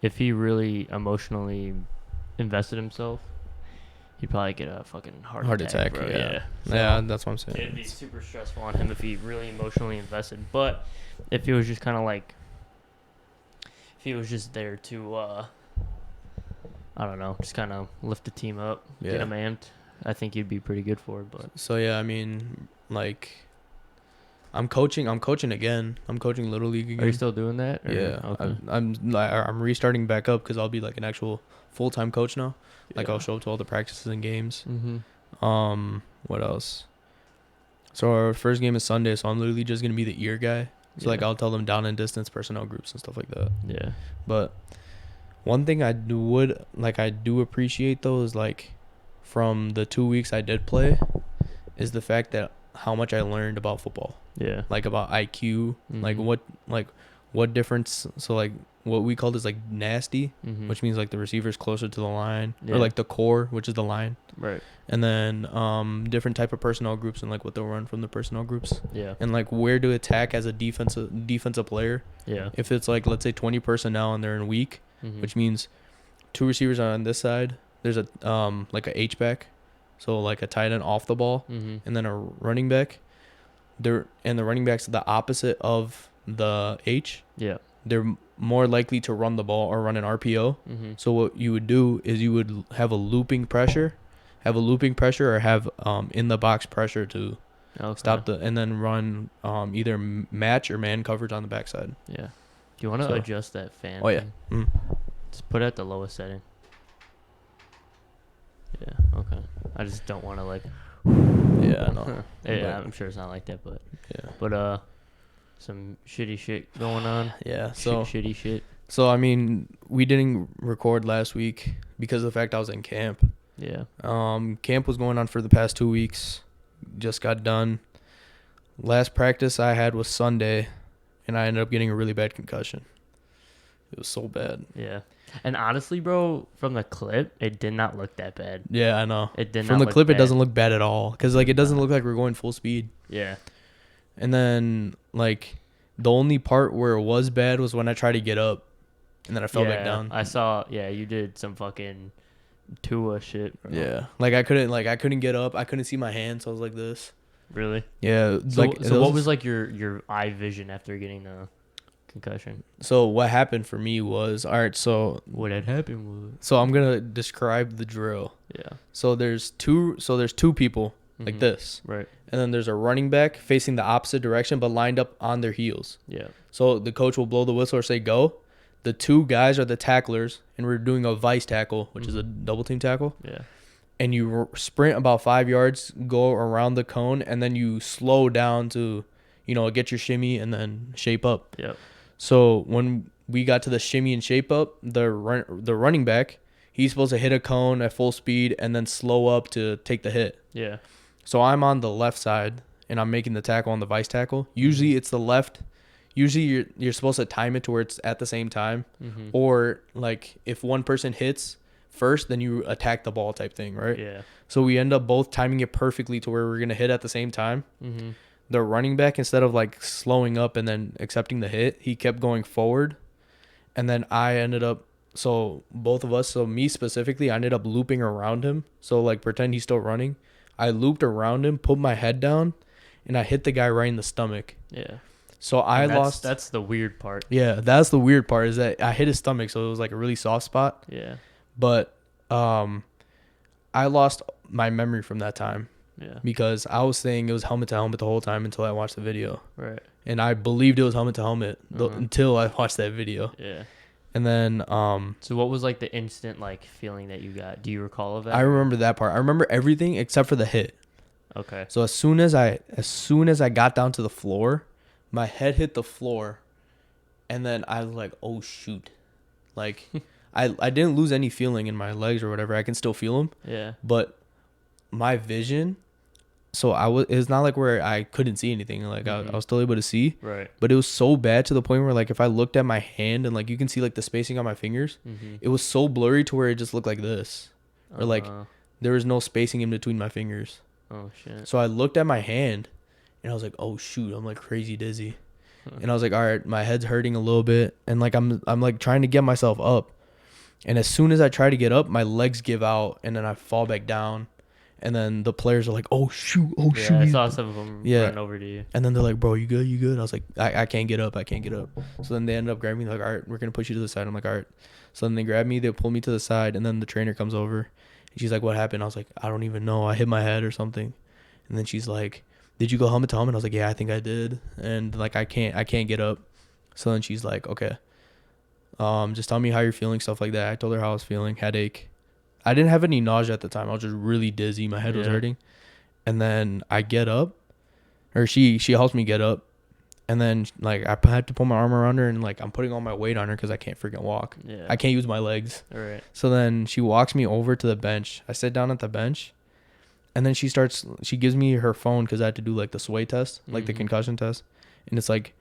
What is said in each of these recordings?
if he really emotionally invested himself, he'd probably get a fucking heart attack, bro. Yeah. So Yeah, that's what I'm saying. it'd be super stressful on him if he really emotionally invested. But if he was just kind of like, if he was just there to, I don't know, just kind of lift the team up, get Yeah. them amped, I think he'd be pretty good for it. But So yeah, I mean, like, I'm coaching again. I'm coaching Little League again. are you still doing that? Or? Yeah. Okay. I'm restarting back up because I'll be like an actual full-time coach now. Like Yeah. I'll show up to all the practices and games. Mm-hmm. What else? So our first game is Sunday, so I'm literally just gonna be the ear guy. So like Yeah. I'll tell them down and distance personnel groups and stuff like that. Yeah. But one thing I do appreciate though is like from the 2 weeks I did play is the fact that how much I learned about football. Yeah. Like about IQ, Mhm. like what difference. So like what we call is like nasty, Mhm. which means like the receiver's closer to the line, Yeah. or like the core, which is the line, Right. and then different type of personnel groups and like what they'll run from the personnel groups, Yeah. and like where to attack as a defensive player. Yeah. If it's like let's say 20 personnel and they're in weak, Mhm. which means 2 receivers are on this side. There's a like a H back, so like a tight end off the ball, Mhm. and then a running back. The running back's the opposite of the H. Yeah. They're more likely to run the ball or run an RPO. Mhm. So what you would do is you would have a looping pressure, or have in the box pressure to Okay. stop and then run either match or man coverage on the backside. Yeah. Do you want to So- adjust that fan? Oh yeah. thing? Mm. Just put it at the lowest setting. Yeah. Okay. I just don't want to like. Yeah, I know. Yeah, I'm sure it's not like that, but Yeah. some shitty shit going on. Yeah. So Shitty shit. so I mean, we didn't record last week because of the fact I was in camp. Yeah. Camp was going on for the past 2 weeks. Just got done. Last practice I had was Sunday, and I ended up getting a really bad concussion. It was so bad. Yeah. And honestly, bro, from the clip, it did not look that bad. Yeah, I know. It did From not the look clip, bad. it doesn't look bad at all. Because, like, it doesn't look like we're going full speed. Yeah. And then, like, the only part where it was bad was when I tried to get up. And then I fell back down. I saw. Yeah, you did some fucking Tua shit, bro. Yeah. Like, I couldn't get up. I couldn't see my hands. So I was like this. Really? Yeah. So, like, so what was like your eye vision after getting the concussion? So what happened for me was, all right, so What had happened was. so I'm going to describe the drill. Yeah. So there's two people like Mhm. this. Right. And then there's a running back facing the opposite direction but lined up on their heels. Yeah. So the coach will blow the whistle or say go. The two guys are the tacklers, and we're doing a vice tackle, which is a double team tackle. Yeah. And you sprint about 5 yards, go around the cone, and then you slow down to, get your shimmy and then shape up. Yep. So when we got to the shimmy and shape up, the running back, he's supposed to hit a cone at full speed and then slow up to take the hit. Yeah. So I'm on the left side and I'm making the tackle on the vice tackle. Usually it's the left. Usually you're supposed to time it to where it's at the same time. Mm-hmm. Or like if one person hits first, then you attack the ball type thing, right? Yeah. So we end up both timing it perfectly to where we're going to hit at the same time. Mm-hmm. The running back, instead of like slowing up and then accepting the hit, he kept going forward. And then I ended up, so both of us, so me specifically, I ended up looping around him. So like pretend he's still running. I looped around him, put my head down, and I hit the guy right in the stomach. Yeah. So I lost. That's the weird part. Yeah, that's the weird part is that I hit his stomach, so it was like a really soft spot. Yeah. But I lost my memory from that time. Yeah. Because I was saying it was helmet to helmet the whole time until I watched the video. Right. And I believed it was helmet to helmet Uh-huh. until I watched that video. Yeah. And then So what was like the instant like feeling that you got? Do you recall of that? I remember that part. I remember everything except for the hit. Okay. So as soon as I got down to the floor, my head hit the floor, and then I was like, "Oh shoot!" Like I didn't lose any feeling in my legs or whatever. I can still feel them. Yeah. But my vision, so it's not like where I couldn't see anything. Like I was still able to see. Right. But it was so bad to the point where like if I looked at my hand and like you can see like the spacing on my fingers, Mm-hmm. it was so blurry to where it just looked like this, or like there was no spacing in between my fingers. Oh shit. So I looked at my hand, and I was like, "Oh shoot!" I'm like crazy dizzy, And I was like, all right, my head's hurting a little bit, and like I'm like trying to get myself up, and as soon as I try to get up, my legs give out, and then I fall back down, and then the players are like, oh shoot, oh Yeah, I shoot. saw some of them Yeah. run over to you. And then they're like, bro, you good? You good? I was like, I can't get up. I can't get up. So then they ended up grabbing me. They're like, all right, we're going to push you to the side. I'm like, all right. So then they grab me. They pull me to the side. And then the trainer comes over. And she's like, what happened? I was like, I don't even know. I hit my head or something. And then she's like, did you go helmet to helmet? I was like, yeah, I think I did. And like, I can't get up. So then she's like, okay. Just tell me how you're feeling, stuff like that. I told her how I was feeling. Headache. I didn't have any nausea at the time. I was just really dizzy. My head was hurting. And then I get up. Or she helps me get up, and then like I had to pull my arm around her, and like I'm putting all my weight on her because I can't freaking walk. Yeah. I can't use my legs. All right. So then she walks me over to the bench. I sit down at the bench, and then she gives me her phone because I had to do like the sway test, like the concussion test, and it's like,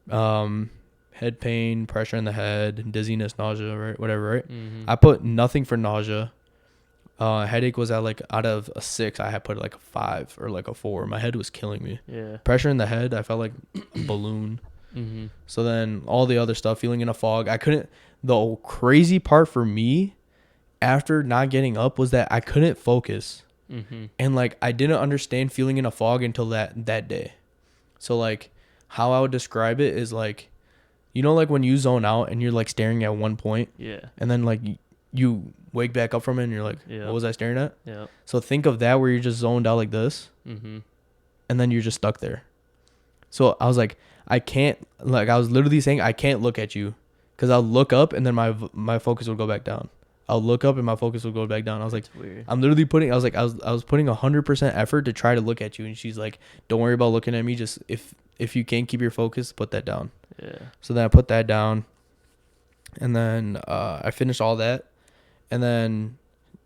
head pain, pressure in the head, dizziness, nausea, right, whatever, right? I put nothing for nausea. Headache was at like out of a 6, I had put like a 5 or like a 4. My head was killing me. Yeah. Pressure in the head, I felt like a balloon. So then all the other stuff, feeling in a fog. I couldn't. The crazy part for me, after not getting up, was that I couldn't focus, and like I didn't understand feeling in a fog until that day. So like, how I would describe it is like, you know, like when you zone out and you're like staring at one point, and then like you wake back up from it and you're like, what was I staring at? Yeah. So think of that where you're just zoned out like this, and then you're just stuck there. So I was like, I can't, like I was literally saying I can't look at you, because I'll look up and then my focus will go back down. I'll look up and my focus will go back down. I was like, weird. I'm literally putting, I was putting 100% effort to try to look at you, and she's like, don't worry about looking at me. Just if you can't keep your focus, put that down. Yeah. So then I put that down, and then I finished all that. And then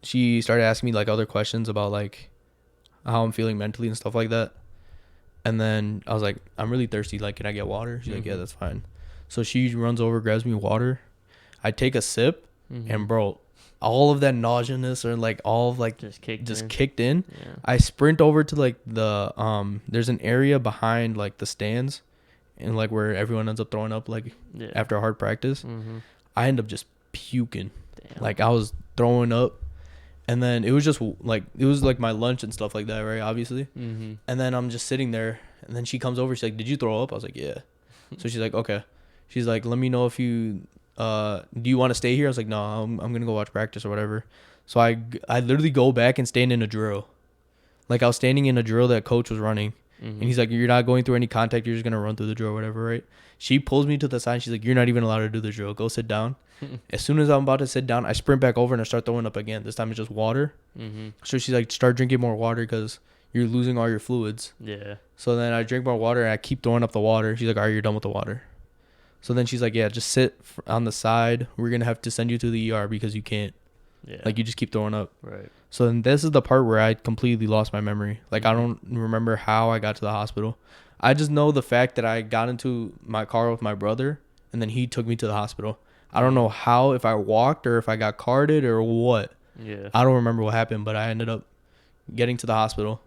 she started asking me like other questions about like how I'm feeling mentally and stuff like that. And then I was like, I'm really thirsty. Like, can I get water? She's like, yeah, that's fine. So she runs over, grabs me water. I take a sip, and bro, all of that nauseousness or like all of like just kicked in. Yeah. I sprint over to like the there's an area behind like the stands, and like where everyone ends up throwing up like after a hard practice. I end up just puking. Damn. Like I was throwing up, and then it was just like my lunch and stuff like that, right? Obviously. And then I'm just sitting there, and then she comes over. She's like, "Did you throw up?" I was like, "Yeah." So she's like, "Okay." She's like, "Let me know if you do you want to stay here?" I was like, "No, I'm gonna go watch practice or whatever." So I literally go back and stand in a drill. Like I was standing in a drill that coach was running, and he's like, "You're not going through any contact. You're just gonna run through the drill or whatever, right?" She pulls me to the side. She's like, "You're not even allowed to do the drill. Go sit down." As soon as I'm about to sit down, I sprint back over and I start throwing up again. This time it's just water. So she's like, start drinking more water because you're losing all your fluids. Yeah. So then I drink more water and I keep throwing up the water. She's like, all right, you're done with the water. So then she's like, yeah, just sit on the side. We're going to have to send you to the ER because you can't. Yeah. Like, you just keep throwing up. Right. So then this is the part where I completely lost my memory. Like, I don't remember how I got to the hospital. I just know the fact that I got into my car with my brother, and then he took me to the hospital. I don't know how, if I walked or if I got carted or what. Yeah. I don't remember what happened, but I ended up getting to the hospital.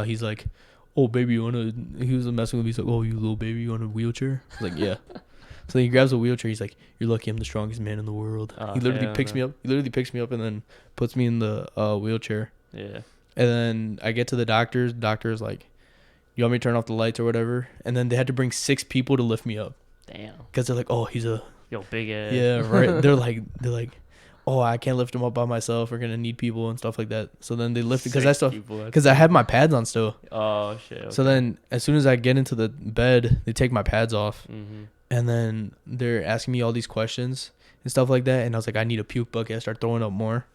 He's like, oh, baby, you want to... He was messing with me. He's like, oh, you little baby, you want a wheelchair? I was like, yeah. So he grabs a wheelchair. He's like, you're lucky I'm the strongest man in the world. He literally picks me up. He literally picks me up and then puts me in the wheelchair. Yeah. And then I get to the doctor's. The doctor's like, you want me to turn off the lights or whatever? And then they had to bring 6 people to lift me up. Damn. Because they're like, oh, he's a... Yo, big ass. Yeah, right. They're like, oh, I can't lift him up by myself. We're gonna need people and stuff like that. So then they lift it because I had my pads on still. Oh shit. Okay. So then as soon as I get into the bed, they take my pads off, and then they're asking me all these questions and stuff like that. And I was like, I need a puke bucket. I start throwing up more.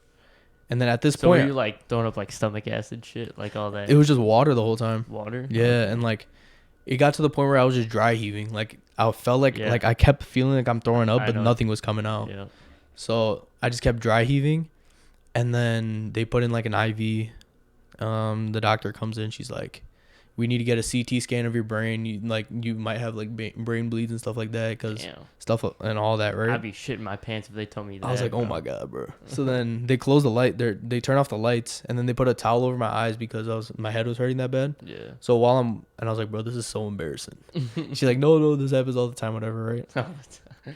And then at this point, were you like throwing up like stomach acid shit, like all that? It was just water the whole time. Water. Yeah, and like it got to the point where I was just dry heaving. Like I felt like I kept feeling like I'm throwing up, but nothing was coming out. Yeah. So I just kept dry heaving, and then they put in like an IV. The doctor comes in. She's like, we need to get a CT scan of your brain. You might have like brain bleeds and stuff like that because stuff and all that, right? I'd be shitting my pants if they told me that. I was like, oh my god, bro. So then they close the light. They turn off the lights and then they put a towel over my eyes because my head was hurting that bad. Yeah. So I was like, bro, this is so embarrassing. She's like, no, this happens all the time, whatever, right?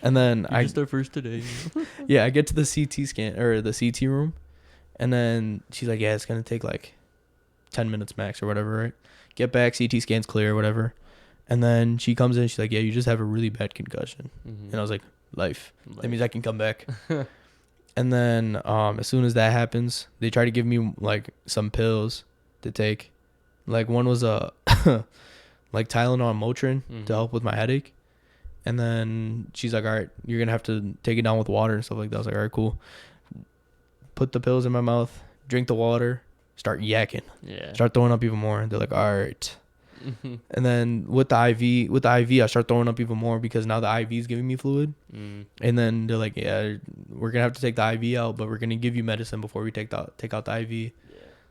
And then You're just our first today. yeah, I get to the CT scan or the CT room, and then she's like, yeah, it's gonna take like 10 minutes max or whatever, right? Get back, CT scan's clear, whatever. And then she comes in, she's like, yeah, you just have a really bad concussion. And I was like, life. That means I can come back. And then as soon as that happens, they try to give me like some pills to take. Like one was a like Tylenol and Motrin to help with my headache. And then she's like, all right, you're gonna have to take it down with water and stuff like that. I was like, all right, cool. Put the pills in my mouth, drink the water, start yakking. Yeah. Start throwing up even more. They're like, all right. And then with the IV, I start throwing up even more because now the IV is giving me fluid. And then they're like, yeah, we're gonna have to take the IV out, but we're gonna give you medicine before we take out the IV. Yeah.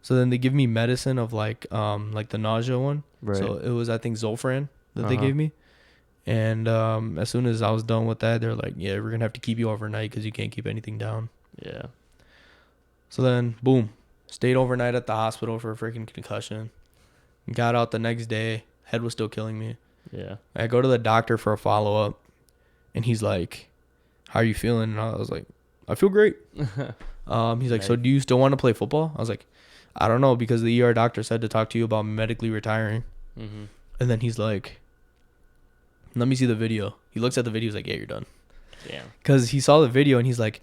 So then they give me medicine of like the nausea one. Right. So it was, I think, Zofran that they gave me. And as soon as I was done with that, they're like, yeah, we're gonna have to keep you overnight because you can't keep anything down. Yeah. So then, boom, stayed overnight at the hospital for a freaking concussion. Got out the next day. Head was still killing me. Yeah. I go to the doctor for a follow-up, and he's like, how are you feeling? And I was like, I feel great. He's like, so do you still want to play football? I was like, I don't know, because the ER doctor said to talk to you about medically retiring. And then he's like, let me see the video. He looks at the video. He's like, yeah, you're done. Damn. Because he saw the video, and he's like,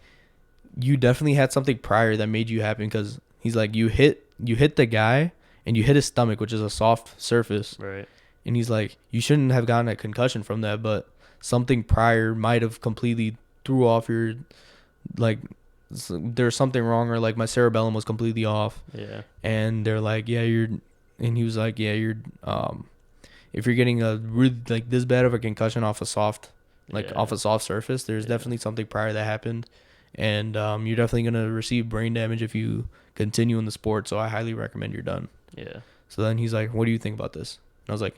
you definitely had something prior that made you happen, because he's like, you hit the guy, and you hit his stomach, which is a soft surface. Right. And he's like, you shouldn't have gotten a concussion from that, but something prior might have completely threw off your, like, there's something wrong, or like my cerebellum was completely off. Yeah. And they're like, yeah, and he was like, yeah, if you're getting a really like this bad of a concussion off a soft surface, there's definitely something prior that happened. And you're definitely going to receive brain damage if you continue in the sport. So I highly recommend you're done. Yeah. So then he's like, what do you think about this? And I was like,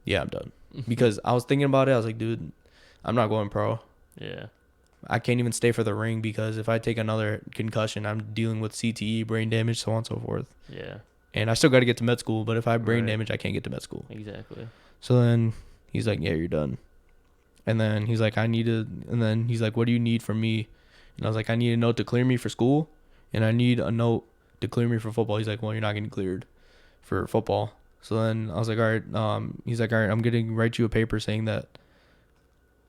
yeah, I'm done. Because I was thinking about it. I was like, dude, I'm not going pro. Yeah. I can't even stay for the ring because if I take another concussion, I'm dealing with CTE, brain damage, so on and so forth. Yeah. And I still got to get to med school. But if I have brain damage, I can't get to med school. Exactly. So then he's like, yeah, you're done. And then he's like, and then he's like, what do you need from me? And I was like, I need a note to clear me for school, and I need a note to clear me for football. He's like, well, you're not getting cleared for football. So then I was like, all right. He's like, all right, I'm going to write you a paper saying that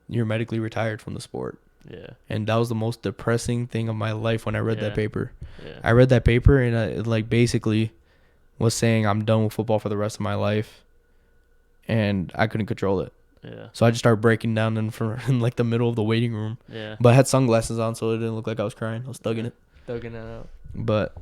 you're medically retired from the sport. Yeah. And that was the most depressing thing of my life when I read that paper. Yeah. I read that paper, and it like basically was saying I'm done with football for the rest of my life, and I couldn't control it. Yeah. So I just started breaking down in like the middle of the waiting room. Yeah. But I had sunglasses on, so it didn't look like I was crying. I was thugging it. Thugging it out. But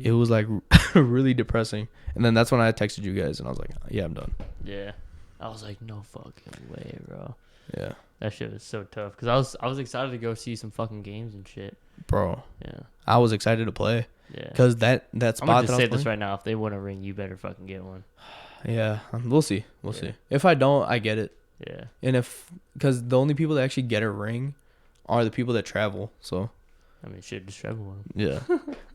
it was like really depressing. And then that's when I texted you guys, and I was like, yeah, I'm done. Yeah. I was like, no fucking way, bro. Yeah. That shit was so tough because I was excited to go see some fucking games and shit. Bro. Yeah. I was excited to play. Yeah. Because that spot. I'm gonna just say this right now: if they want a ring, you better fucking get one. Yeah, we'll see. We'll see. If I don't, I get it. Yeah. And because the only people that actually get a ring are the people that travel. So. I mean, shit, just travel one. Yeah.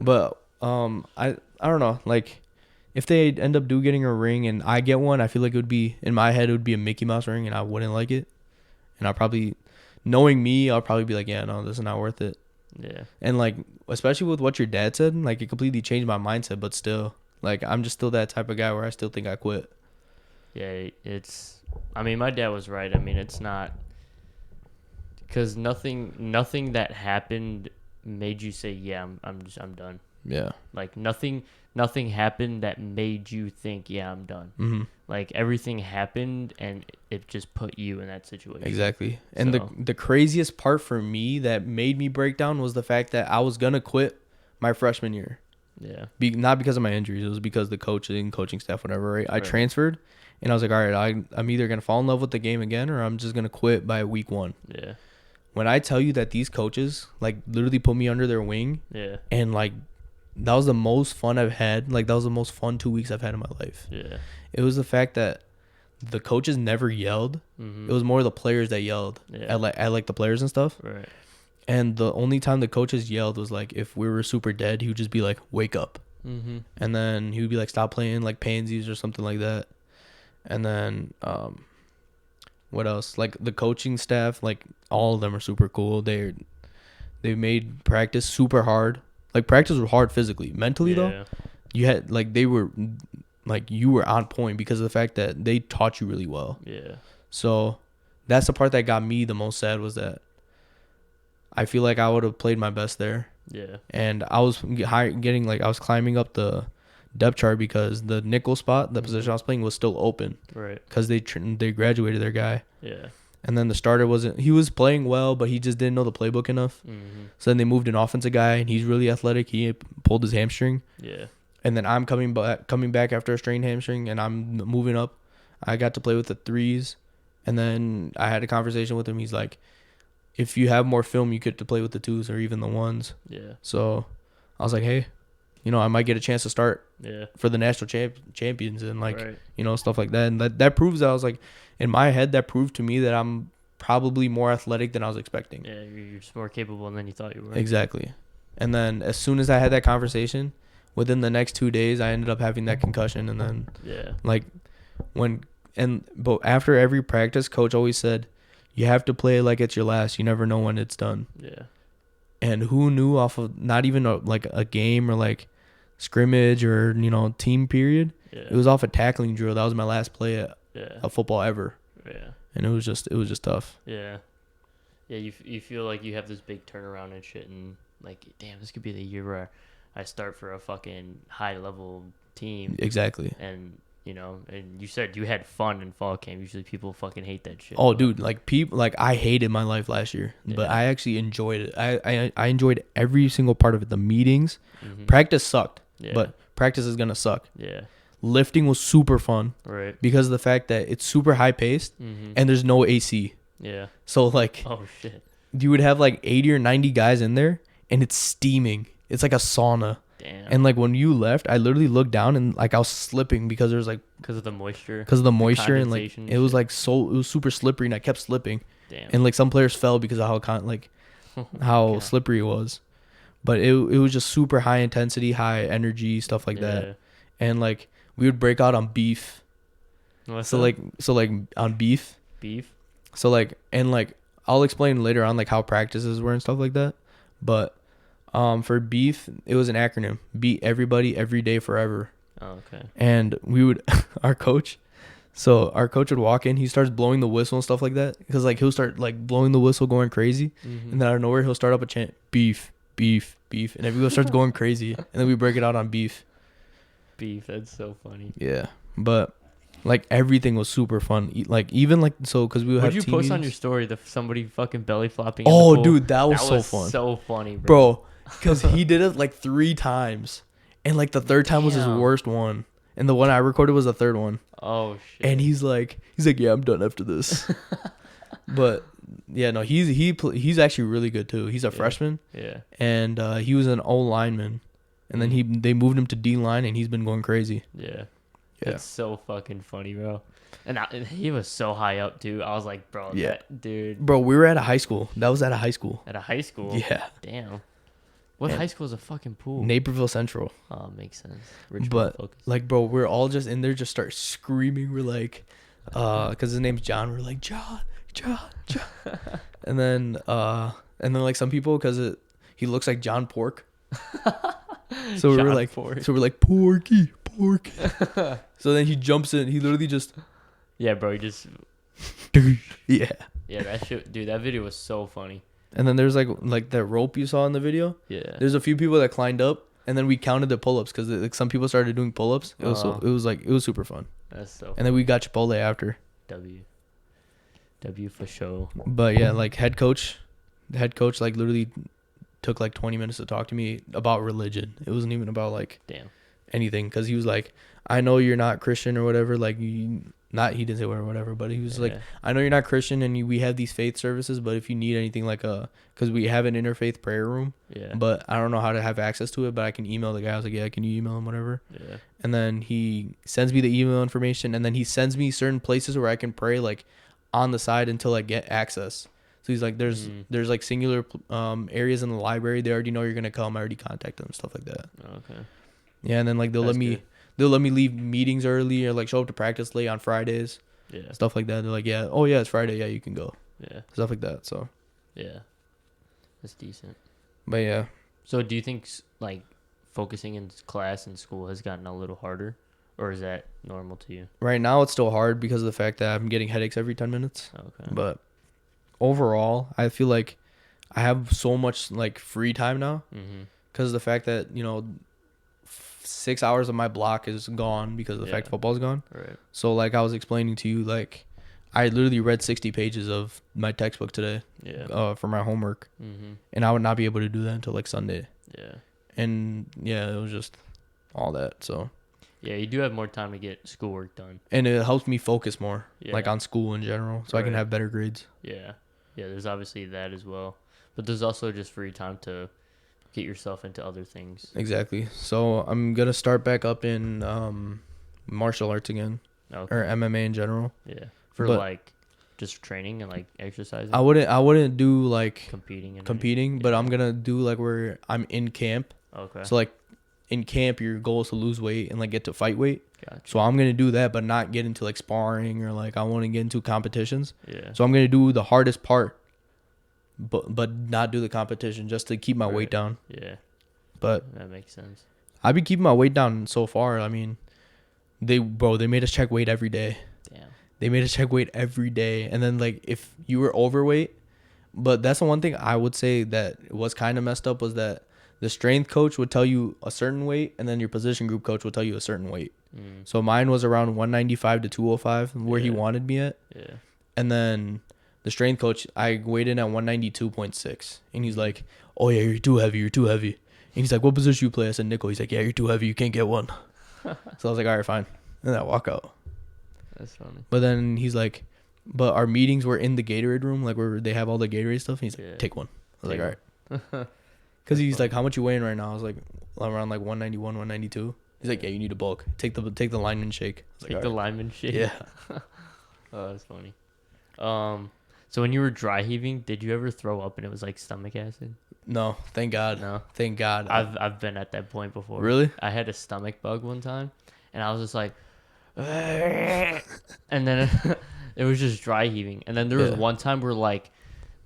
But I don't know. Like, if they end up getting a ring and I get one, I feel like it would be in my head. It would be a Mickey Mouse ring, and I wouldn't like it. And I'll probably, knowing me, I'll probably be like, yeah, no, this is not worth it. Yeah. And like, especially with what your dad said, like it completely changed my mindset. But still. Like, I'm just still that type of guy where I still think I quit. Yeah, I mean, my dad was right. I mean, it's not, because nothing that happened made you say, yeah, I'm done. Yeah. Like, nothing happened that made you think, yeah, I'm done. Mm-hmm. Like, everything happened, and it just put you in that situation. Exactly. And the craziest part for me that made me break down was the fact that I was going to quit my freshman year. Yeah. Not because of my injuries. It was because the coaching staff, whatever, right? I transferred, and I was like, all right, I'm either going to fall in love with the game again, or I'm just going to quit by week 1. Yeah. When I tell you that these coaches, like, literally put me under their wing. Yeah. And, like, that was the most fun I've had. Like that was the most fun 2 weeks I've had in my life. Yeah. It was the fact that the coaches never yelled. Mm-hmm. It was more the players that yelled Yeah. at like the players and stuff. Right. And the only time the coaches yelled was like if we were super dead, he would just be like, "Wake up," Mm-hmm. and then he would be like, "Stop playing like pansies" or something like that. And then what else? Like the coaching staff, like all of them are super cool. They made practice super hard. Like practice was hard physically, mentally though. Yeah. You had like they were like you were on point because of the fact that they taught you really well. Yeah. So that's the part that got me the most sad was that I feel like I would have played my best there. Yeah. And I was getting like I was climbing up the depth chart because the nickel spot, the position I was playing, was still open Right. because they graduated their guy. Yeah. And then the starter wasn't. He was playing well, but he just didn't know the playbook enough. Mm-hmm. So then they moved an offensive guy, and he's really athletic. He pulled his hamstring. Yeah. And then I'm coming back after a strained hamstring, and I'm moving up. I got to play with the threes, and then I had a conversation with him. He's like, if you have more film, you get to play with the twos or even the ones. Yeah. So I was like, hey, I might get a chance to start Yeah. for the national champions and like, Right. stuff like that. And that proves that I was like, in my head, that proved to me that I'm probably more athletic than I was expecting. Yeah, you're just more capable than you thought you were. Exactly. And then as soon as I had that conversation, within the next 2 days, I ended up having that concussion. And then Yeah. like but after every practice, coach always said, you have to play like it's your last. You never know when it's done. Yeah. And who knew off of not even like a game or like scrimmage or, team period. Yeah. It was off a tackling drill. That was my last play at Yeah. of football ever. Yeah. And it was just tough. Yeah. Yeah, you feel like you have this big turnaround and shit, and like, damn, this could be the year where I start for a fucking high level team. Exactly. And and you said you had fun in fall camp. Usually people fucking hate that shit. Oh, but- dude, like people, like I hated my life last year, but Yeah. I actually enjoyed it. I enjoyed every single part of it. The meetings, Mhm. practice sucked, Yeah. but practice is gonna suck. Yeah. Lifting was super fun Right. because of the fact that it's super high paced Mhm. and there's no AC. Yeah. So like Oh shit. you would have like 80 or 90 guys in there and it's steaming. It's like a sauna. Damn. And like when you left, I literally looked down and like I was slipping because there was like Because of the moisture. because of the moisture and like condensation it was shit. like it was super slippery and I kept slipping. Damn. And like some players fell because of how God. slippery it was. But it was just super high intensity, high energy stuff like that. Yeah. And like we would break out on beef. What's So that? like on beef. Beef. So like and like I'll explain later on like how practices were and stuff like that. But for beef, it was an acronym: beat everybody every day forever. Oh, okay. And we would our coach would walk in, he starts blowing the whistle and stuff like that because like he'll start like blowing the whistle going crazy, Mhm. and then out of nowhere he'll start up a chant beef beef beef, and everyone starts going crazy, and then we break it out on beef. Beef. That's so funny. Yeah, but like everything was super fun. Like even like so because we would What have did you post on your meetings. story? Somebody fucking belly flopping. in the Oh pool? dude, that was so fun, So funny, bro. Because he did it like 3 times, and like the third time was his Damn. worst one, and the one I recorded was the third one. Oh shit. And he's like, yeah, I'm done after this. But yeah, no, he's actually really good too. He's a freshman, Yeah. and he was an O lineman, and then they moved him to D line, and he's been going crazy. Yeah. Yeah. That's so fucking funny, bro. And he was so high up too. I was like, bro, Yeah. that dude Bro, we were at a high school. That was at a high school. at a high school. Yeah, Damn. What And high school is a fucking pool? Naperville Central. Oh, makes sense. Richmond But focus. like, bro, we're all just in there, just start screaming. We're like, because his name's John. We're like, John. and then like some people, because he looks like John Pork. So we were John like, Ford. so we're like, Porky. So then he jumps in. He literally just, Yeah, bro. yeah. Yeah, that shit, dude. That video was so funny. And then there's like that rope you saw in the video. Yeah. There's a few people that climbed up, and then we counted the pull-ups because like some people started doing pull-ups. It was it was super fun. That's so. And then we got Chipotle after. W for show. But yeah, like the head coach like literally took like 20 minutes to talk to me about religion. It wasn't even about like Damn. anything, because he was like, I know you're not Christian or whatever, like not he didn't say whatever, but he was like, Yeah. I know you're not Christian and we have these faith services, but if you need anything like because we have an interfaith prayer room, Yeah. but I don't know how to have access to it, but I can email the guy. I was like, yeah, can you email him, whatever. Yeah. And then he sends me the email information, and then he sends me certain places where I can pray like on the side until I get access. So he's like, there's like singular areas in the library. They already know you're gonna come. I already contacted them, stuff like that. Okay. Yeah, and then like they'll let me leave meetings early or like show up to practice late on Fridays. Yeah. Stuff like that. They're like, yeah, oh yeah, it's Friday. Yeah, you can go. Yeah. Stuff like that. So. Yeah. That's decent. But yeah. So do you think like focusing in class and school has gotten a little harder, or is that normal to you? Right now it's still hard because of the fact that I'm getting headaches every 10 minutes. Okay. But overall, I feel like I have so much like free time now because of the fact that 6 hours of my block is gone because of the fact football's gone. Right. So like I was explaining to you, like I literally read 60 pages of my textbook today. Yeah. For my homework, and I would not be able to do that until like Sunday. Yeah. And yeah, it was just all that. So. Yeah, you do have more time to get schoolwork done. And it helps me focus more, Yeah. like on school in general, so I can have better grades. Yeah. Yeah, there's obviously that as well. But there's also just free time to get yourself into other things. Exactly. So I'm going to start back up in martial arts again, or MMA in general. Yeah. For like just training and like exercising? I wouldn't do like competing, but I'm going to do like where I'm in camp. Okay. So like in camp, your goal is to lose weight and like get to fight weight. Gotcha. So I'm going to do that, but not get into like sparring or like I want to get into competitions. Yeah. So I'm going to do the hardest part, but not do the competition just to keep my weight down. Yeah. But that makes sense. I've been keeping my weight down so far. I mean, they made us check weight every day. Damn. They made us check weight every day. And then like if you were overweight, but that's the one thing I would say that was kind of messed up was that the strength coach would tell you a certain weight, and then your position group coach would tell you a certain weight. So mine was around 195 to 205, where he wanted me at. Yeah. And then the strength coach, I weighed in at 192.6. And he's like, oh, yeah, you're too heavy. And he's like, what position you play? I said, nickel. He's like, yeah, you're too heavy. You can't get one. So I was like, all right, fine. And then I walk out. That's funny. But then he's like, but our meetings were in the Gatorade room, like where they have all the Gatorade stuff. And he's like, take one. I was like, all right. Because he's like, how much you weighing right now? I was like, around like 191, 192. He's like, yeah, you need a bulk. Take the lineman shake. I was Take the lineman shake? Yeah. Oh, that's funny. So when you were dry heaving, did you ever throw up and it was like stomach acid? No, thank God. No. Thank God. I've been at that point before. Really? I had a stomach bug one time, and I was just like, and then it was just dry heaving. And then there was one time where like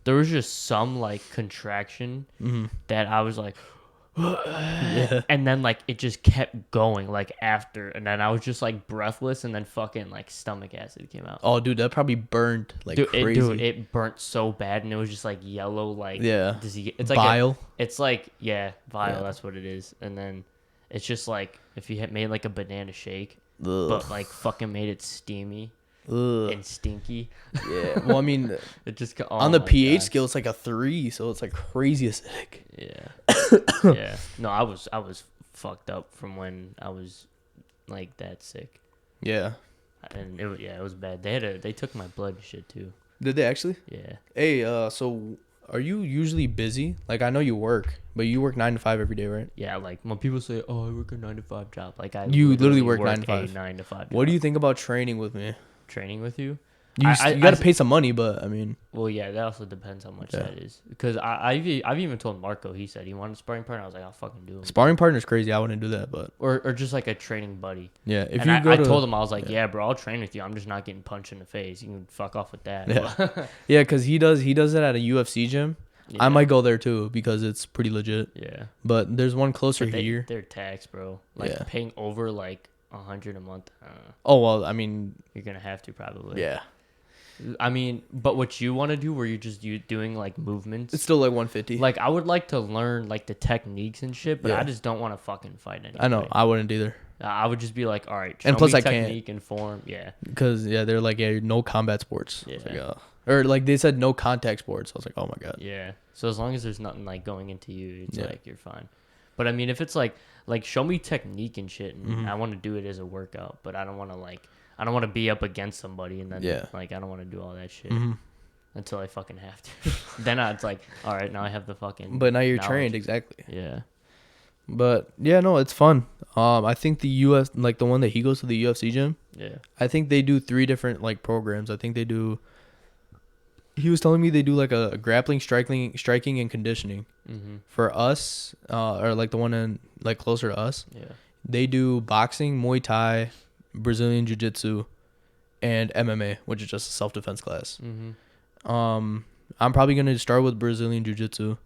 there was just some like contraction that I was like, and then like it just kept going like after, and then I was just like breathless, and then fucking like stomach acid came out. Oh, dude, that probably burned like crazy. It burnt so bad, and it was just like yellow, like disease. It's like bile. It's like bile. That's what it is. And then it's just like if you had made like a banana shake, but like fucking made it steamy and stinky. Yeah. Well, I mean, it just on the pH scale, it's like a 3, so it's like crazy acidic. Yeah. Yeah. No, I was fucked up from when I was like that sick. Yeah. And it was bad. They took my blood and shit too. Did they actually? Yeah. Hey, so are you usually busy? Like I know you work, but you work 9 to 5 every day, right? Yeah, like when people say, "Oh, I work a 9 to 5 job," like you literally work 9 to 5. 9 to 5. What do you think about training with me? Training with you? You got to pay some money, but I mean. Well, yeah, that also depends how much that is. Because I've even told Marco. He said he wanted a sparring partner. I was like, I'll fucking do it. Sparring partner's crazy. I wouldn't do that, but. Or just like a training buddy. Yeah, if and you I told him, I was like, yeah, bro, I'll train with you. I'm just not getting punched in the face. You can fuck off with that. Yeah, yeah, because he does it at a UFC gym. Yeah. I might go there too because it's pretty legit. Yeah. But there's one closer here. They're taxed, bro. Like paying over like $100 a month. Oh well, I mean, you're gonna have to probably. Yeah. I mean, but what you want to do, where you're just doing like movements, it's still like 150. Like I would like to learn like the techniques and shit, but I just don't want to fucking fight anyway. I know, I wouldn't either. I would just be like, all right, show and plus me I technique can't and form, yeah. Because they're like, no combat sports. Yeah. Like, or like they said no contact sports. I was like, oh my god. Yeah. So as long as there's nothing like going into you, it's like you're fine. But I mean, if it's like show me technique and shit, and I want to do it as a workout, but I don't want to like. I don't want to be up against somebody and then like I don't want to do all that shit until I fucking have to. Then it's like, all right, now I have the fucking. But now you're knowledge. trained exactly. Yeah. But yeah, no, it's fun. I think the US, like the one that he goes to, the UFC gym. Yeah. I think they do 3 different like programs. I think they do. He was telling me they do like a grappling, striking, and conditioning. Mm-hmm. For us, or like the one in like closer to us. Yeah. They do boxing, Muay Thai, Brazilian Jiu-Jitsu, and MMA, which is just a self-defense class. Mm-hmm. I'm probably gonna start with Brazilian Jiu-Jitsu,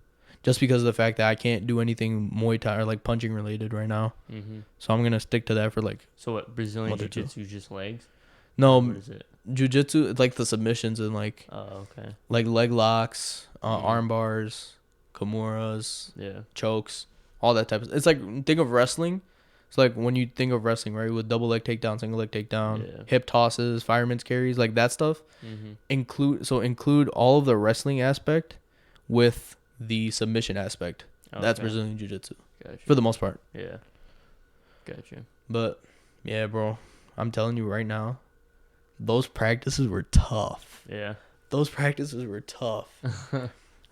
just because of the fact that I can't do anything Muay Thai or like punching related right now. Mm-hmm. So I'm gonna stick to that for like. So what, Brazilian Jiu-Jitsu just legs? No, what is it? Jiu-Jitsu, it's like the submissions and like. Oh, okay. Like leg locks, arm bars, kimuras, chokes, all that type of. It's like think of wrestling. It's like when you think of wrestling, right? With double leg takedown, single leg takedown, hip tosses, fireman's carries, like that stuff. Mm-hmm. Include all of the wrestling aspect with the submission aspect. Okay. That's Brazilian Jiu-Jitsu. Gotcha. For the most part. Yeah. Gotcha. But yeah, bro, I'm telling you right now, those practices were tough. Yeah. Those practices were tough.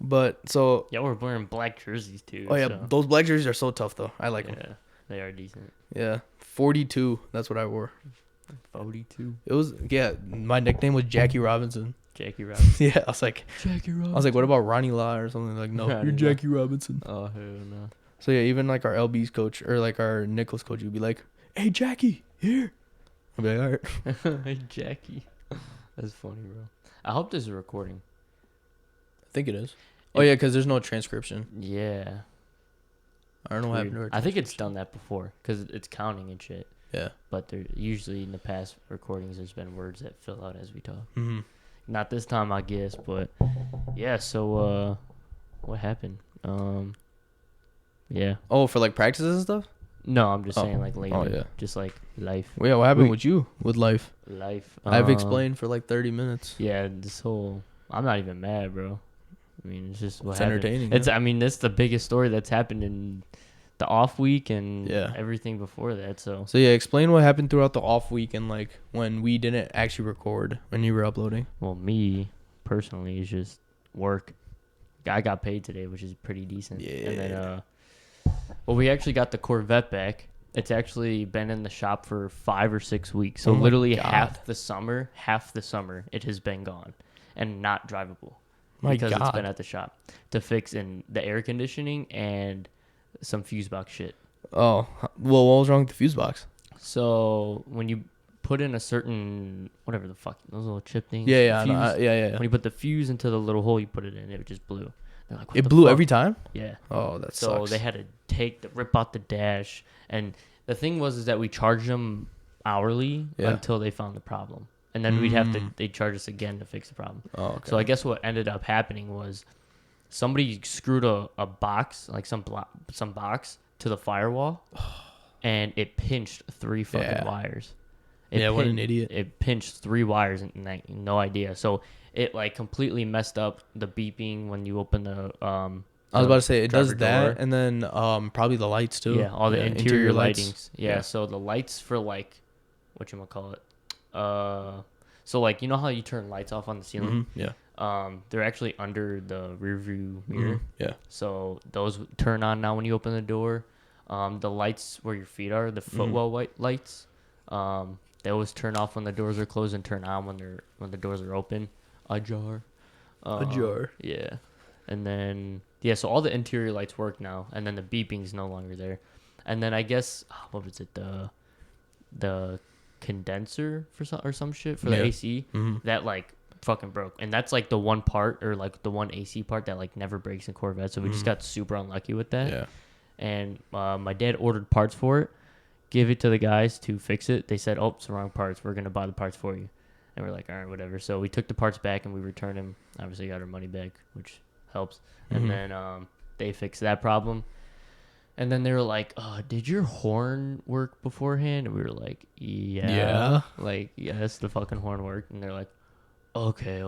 But so. Yeah, we're wearing black jerseys too. Oh yeah, so. Those black jerseys are so tough though. I like them. Yeah, they are decent. Yeah, 42. That's what I wore. 42. It was my nickname was Jackie Robinson. Jackie Robinson. Yeah, I was like Jackie Robinson. I was like, what about Ronnie Law or something? Like, no, you're Jackie Robinson. Oh hell no. So yeah, even like our LB's coach or like our Nichols coach would be like, "Hey Jackie, here." I'd be like, all right. Hey Jackie. That's funny, bro. I hope this is a recording. I think it is. Oh yeah, because there's no transcription. Yeah. I don't know what happened to it. I think it's done that before because it's counting and shit. Yeah. But there usually in the past recordings, there's been words that fill out as we talk. Mm-hmm. Not this time, I guess, but yeah. So what happened? Yeah. Oh, for like practices and stuff? No, I'm just saying like later. Oh yeah. Just like life. Well, yeah, what happened with you with life? Life. I've explained for like 30 minutes. Yeah, this whole. I'm not even mad, bro. I mean, it's just what it's happened. Entertaining. It's. Yeah. I mean, that's the biggest story that's happened in the off week and everything before that. So yeah, explain what happened throughout the off week and like when we didn't actually record when you were uploading. Well, me personally is just work. I got paid today, which is pretty decent. Yeah. And then well, we actually got the Corvette back. It's actually been in the shop for 5 or 6 weeks. So literally half the summer, it has been gone and not drivable because it's been at the shop to fix in the air conditioning and some fuse box shit. Oh, well, what was wrong with the fuse box? So when you put in a certain whatever the fuck those little chip things. Yeah. When you put the fuse into the little hole you put it in, it just blew. Like, it blew every time? Yeah. Oh, that so sucks. they had to rip out the dash, and the thing was is that we charged them hourly until they found the problem, and then they'd charge us again to fix the problem. Oh, okay. So I guess what ended up happening was somebody screwed a box, like some box, to the firewall, and it pinched 3 fucking wires. What an idiot! It pinched 3 wires and like no idea. So it like completely messed up the beeping when you open the I was about to say it does that, door. and then probably the lights too. Yeah, all the interior lights. lightings. Yeah, so the lights for like whatchamacallit. So like you know how you turn lights off on the ceiling? Mm-hmm. Yeah. They're actually under the rear view mirror. Mm-hmm. Yeah. So those turn on now when you open the door. The lights where your feet are, the footwell white lights. They always turn off when the doors are closed and turn on when the doors are open. Ajar. Ajar. Yeah. And then so all the interior lights work now, and then the beeping's no longer there. And then I guess what was it, the condenser or some shit for the AC that like fucking broke. And that's like the one part or like the one AC part that like never breaks in Corvette. So we just got super unlucky with that. Yeah. And my dad ordered parts for it, give it to the guys to fix it. They said, "Oh, it's the wrong parts. We're gonna buy the parts for you." And we're like, "All right, whatever." So we took the parts back and we returned them. Obviously, got our money back, which helps. And then they fixed that problem. And then they were like, "Did your horn work beforehand?" And we were like, "Yeah." Like, yes, the fucking horn worked. And they're like, okay.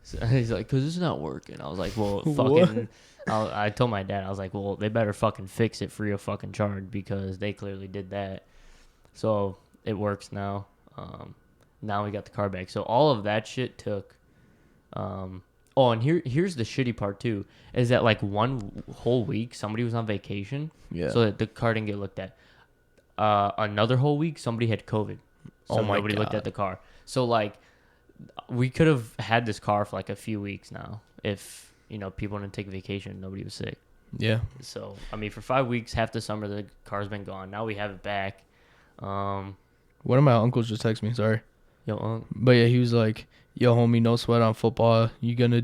So he's like, "'Cause it's not working." I was like, "Well, fucking." I told my dad, I was like, "Well, they better fucking fix it free of fucking charge because they clearly did that." So it works now. Now we got the car back. So all of that shit took. Oh, and here's the shitty part too, is that like one whole week somebody was on vacation, Yeah. so that the car didn't get looked at. Another whole week somebody had COVID, so Oh my nobody looked God. at the car. So like, we could have had this car for like a few weeks now if people didn't take vacation, nobody was sick. Yeah. So I mean, for 5 weeks, half the summer the car's been gone. Now we have it back. One of my uncles just texted me. Sorry. Yo, But yeah, he was like, "Yo, homie, no sweat on football. You gonna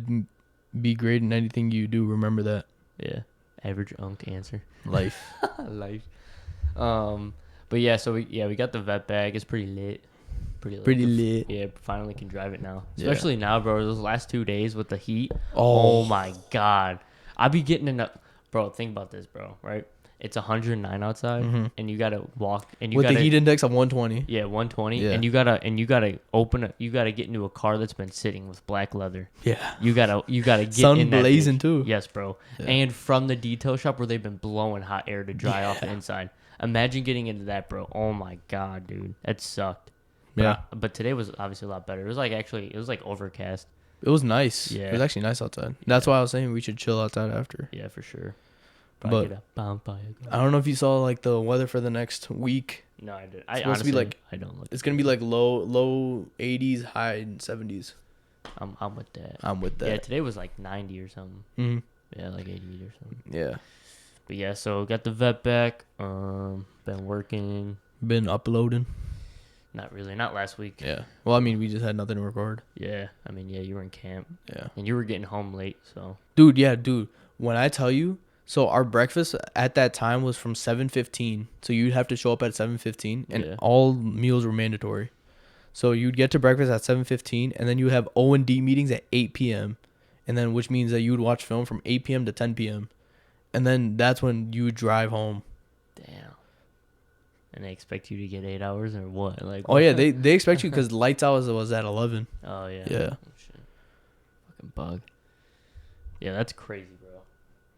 be great in anything you do. Remember that." yeah, average unk answer. Life. Life. But yeah, so we got the vet bag. It's pretty lit. Pretty lit. Yeah, finally can drive it now. Yeah. Especially now, bro. Those last 2 days with the heat. Oh. Oh my God. I be getting in a bro. Think about this, bro. Right? It's 109 outside, and you gotta walk, and you With gotta the heat index of 120. yeah 120, Yeah. and you gotta open it. You gotta get into a car that's been sitting with black leather. Yeah. You gotta get Sun in that blazing bitch. too. Yes, bro. Yeah. And from the detail shop where they've been blowing hot air to dry off the Yeah. inside. Imagine getting into that, bro. Oh my God, dude, that sucked. Yeah. But today was obviously a lot better. It was like overcast. It was nice. Yeah. It was actually nice outside. That's why I was saying we should chill outside after. Yeah, for sure. But- Probably get a bonfire going. I don't know if you saw like the weather for the next week. No, I did. supposed I to honestly, be like- I don't look. It's gonna be like low 80s, high 70s. I'm with that. I'm with Yeah, that. today was like 90 or something. Hmm. Yeah, like 80 or something. Yeah. But yeah, so got the vet back. Been working. Been uploading. Not really. Not last week. Yeah. Well, I mean, we just had nothing to record. Yeah. I mean, yeah, you were in camp Yeah. and you were getting home late, so. Dude. When I tell you, so our breakfast at that time was from 7:15. So you'd have to show up at 7:15, and Yeah. all meals were mandatory. So you'd get to breakfast at 7:15, and then you have O&D meetings at 8 p.m. And then which means that you would watch film from 8 p.m. to 10 p.m. And then that's when you would drive home. Damn. And they expect you to get 8 hours or what? Like. Oh yeah, they expect you because lights out was at 11. Oh yeah. Yeah. Oh, shit. Fucking bug. Yeah, that's crazy, bro.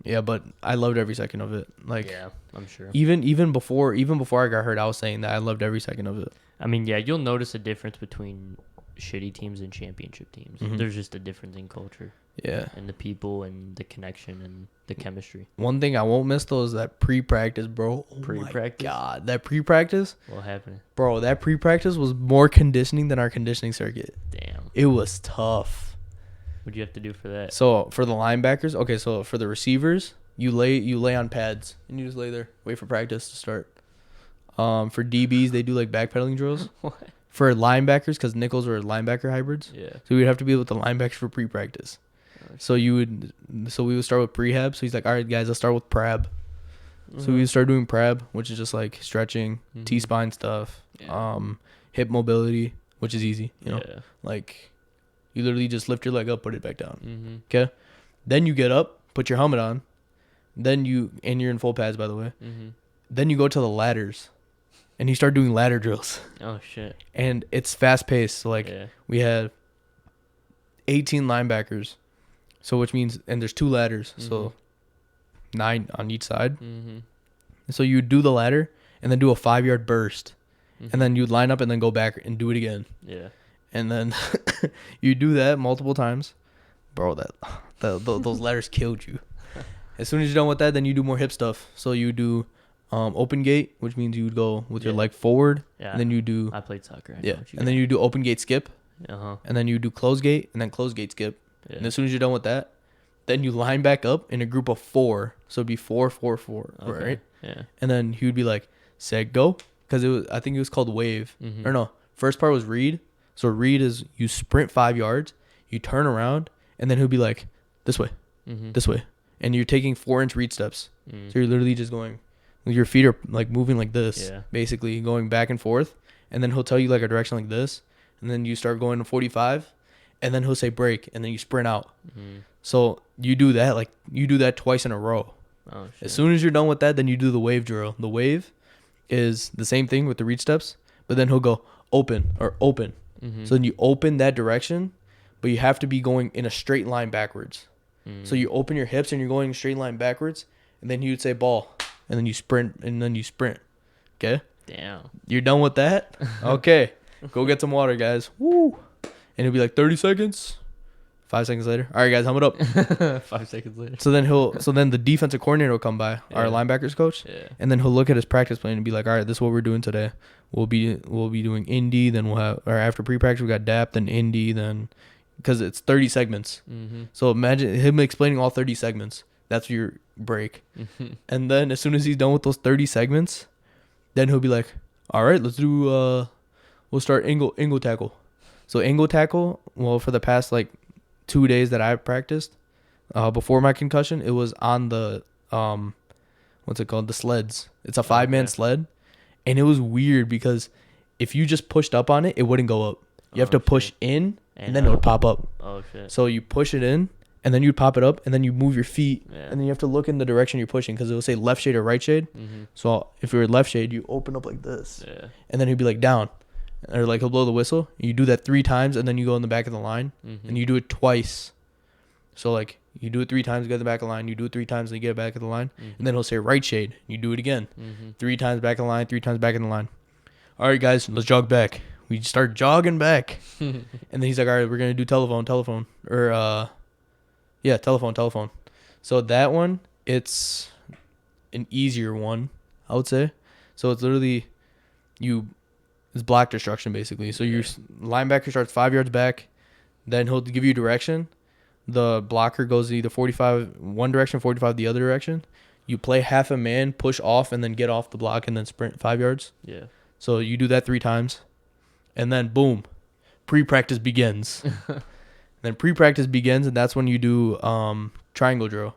Yeah, but I loved every second of it. Like Yeah, I'm sure. even before I got hurt, I was saying that I loved every second of it. I mean, yeah, you'll notice a difference between shitty teams and championship teams. Mhm. There's just a difference in culture Yeah. and the people and the connection and the chemistry. One thing I won't miss though is that pre-practice, bro. Oh Pre-practice? my God, that pre-practice, What happened? bro. That pre-practice was more conditioning than our conditioning circuit. Damn. It was tough. What'd you have to do for that? So for the linebackers, okay. So for the receivers, you lay on pads and you just lay there, wait for practice to start. For DBs, they do like backpedaling drills. What? For linebackers, because nickels are linebacker hybrids, Yeah. so we'd have to be with the linebackers for pre-practice. Oh, So we would start with prehab. So he's like, all right, guys, let's start with prab. So we Mhm. would start doing prab, which is just like stretching, Mhm. T-spine stuff, Yeah. hip mobility, which is easy. You know, Yeah. like you literally just lift your leg up, put it back down. Mm-hmm. Okay. Then you get up, put your helmet on. Then you're in full pads, by the way. Mm-hmm. Then you go to the ladders, and you start doing ladder drills. Oh shit. And it's fast paced. So like Yeah. we had 18 linebackers, so which means and there's 2 ladders, so 9 on each side. Mm-hmm. So you do the ladder and then do a 5-yard burst, and then you'd line up and then go back and do it again, Yeah. and then you do that multiple times, bro. Those ladders killed you. As soon as you're done with that, then you do more hip stuff. So you do open gate, which means you would go with your Yeah. leg forward, Yeah. and then you do I played soccer. I know yeah, what you and then you do open gate skip, Uh huh. and then you do close gate, and then close gate skip. Yeah. And as soon as you're done with that, then you line back up in a group of 4. So it'd be 4, 4, 4, Okay. right? Yeah. And then he would be like, "Set, go," because I think it was called wave, Mhm. or no. First part was read. So read is you sprint 5 yards, you turn around, and then he'll be like, "This way, Mm-hmm. this way," and you're taking 4-inch read steps. Mm. So you're literally just going, your feet are like moving like this, Yeah. basically going back and forth, and then he'll tell you like a direction like this, and then you start going to 45, and then he'll say break, and then you sprint out. Mm. So you do that twice in a row. Oh shit. As soon as you're done with that, then you do the wave drill. The wave is the same thing with the read steps, but then he'll go open or open. Mm-hmm. So then you open that direction, but you have to be going in a straight line backwards. Mm. So you open your hips and you're going in a straight line backwards, and then he would say ball, and then you sprint, and then you sprint. Okay? Damn. You're done with that? Okay. Go get some water, guys. Woo. And he'll be like 30 seconds. 5 seconds later. All right, guys, helmet up. 5 seconds later. So then the defensive coordinator will come by, our linebackers coach, and then he'll look at his practice plan and be like, all right, this is what we're doing today. We'll be doing Indy, then we'll have, or after pre-practice we got DAP, then Indy, then, because it's 30 segments. Mm-hmm. So imagine him explaining all 30 segments. That's your break. Mm-hmm. And then as soon as he's done with those 30 segments, then he'll be like, all right, let's do, we'll start angle tackle. So angle tackle, well, for the past like 2 days that I've practiced, before my concussion, it was on the, what's it called? The sleds. It's a 5-man sled. And it was weird because if you just pushed up on it, it wouldn't go up. You have to push in and then it would pop up. Oh, shit. So you push it in and then you pop it up and then you move your feet. Yeah. And then you have to look in the direction you're pushing because it will say left shade or right shade. Mm-hmm. So if you're left shade, you open up like this. Yeah. And then he'd be like down. Or like he'll blow the whistle. You do that 3 times and then you go in the back of the line. Mm-hmm. And you do it twice. So like you do it 3 times, get the back of the line. You do it 3 times, and you get back of the line. Mm-hmm. And then he'll say right shade. You do it again. Mm-hmm. 3 times back of the line, 3 times back in the line. All right, guys, let's jog back. We start jogging back. And then he's like, all right, we're going to do telephone. Or, telephone. So that one, it's an easier one, I would say. So it's literally, it's block destruction, basically. So your linebacker starts 5 yards back. Then he'll give you direction. The blocker goes either 45 one direction, 45 the other direction. You play half a man, push off, and then get off the block and then sprint 5 yards. Yeah. So you do that 3 times. And then, boom, pre-practice begins. Then pre-practice begins, and that's when you do triangle drill.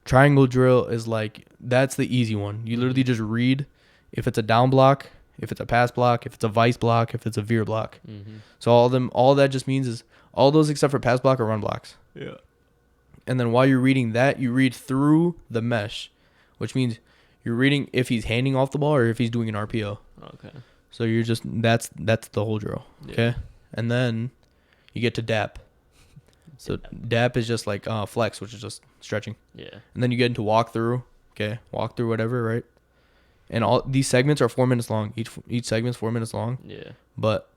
Triangle drill is like, that's the easy one. You literally just read if it's a down block, if it's a pass block, if it's a vice block, if it's a veer block. Mm-hmm. So all that just means is all those except for pass block are run blocks. Yeah. And then while you're reading that, you read through the mesh, which means you're reading if he's handing off the ball or if he's doing an RPO. Okay. So you're just, that's the whole drill. Yeah. Okay. And then you get to DAP. So DAP is just like flex, which is just stretching. Yeah. And then you get into walkthrough. Okay. Walkthrough, whatever, right? And all these segments are 4 minutes long. Each segment's 4 minutes long. Yeah. But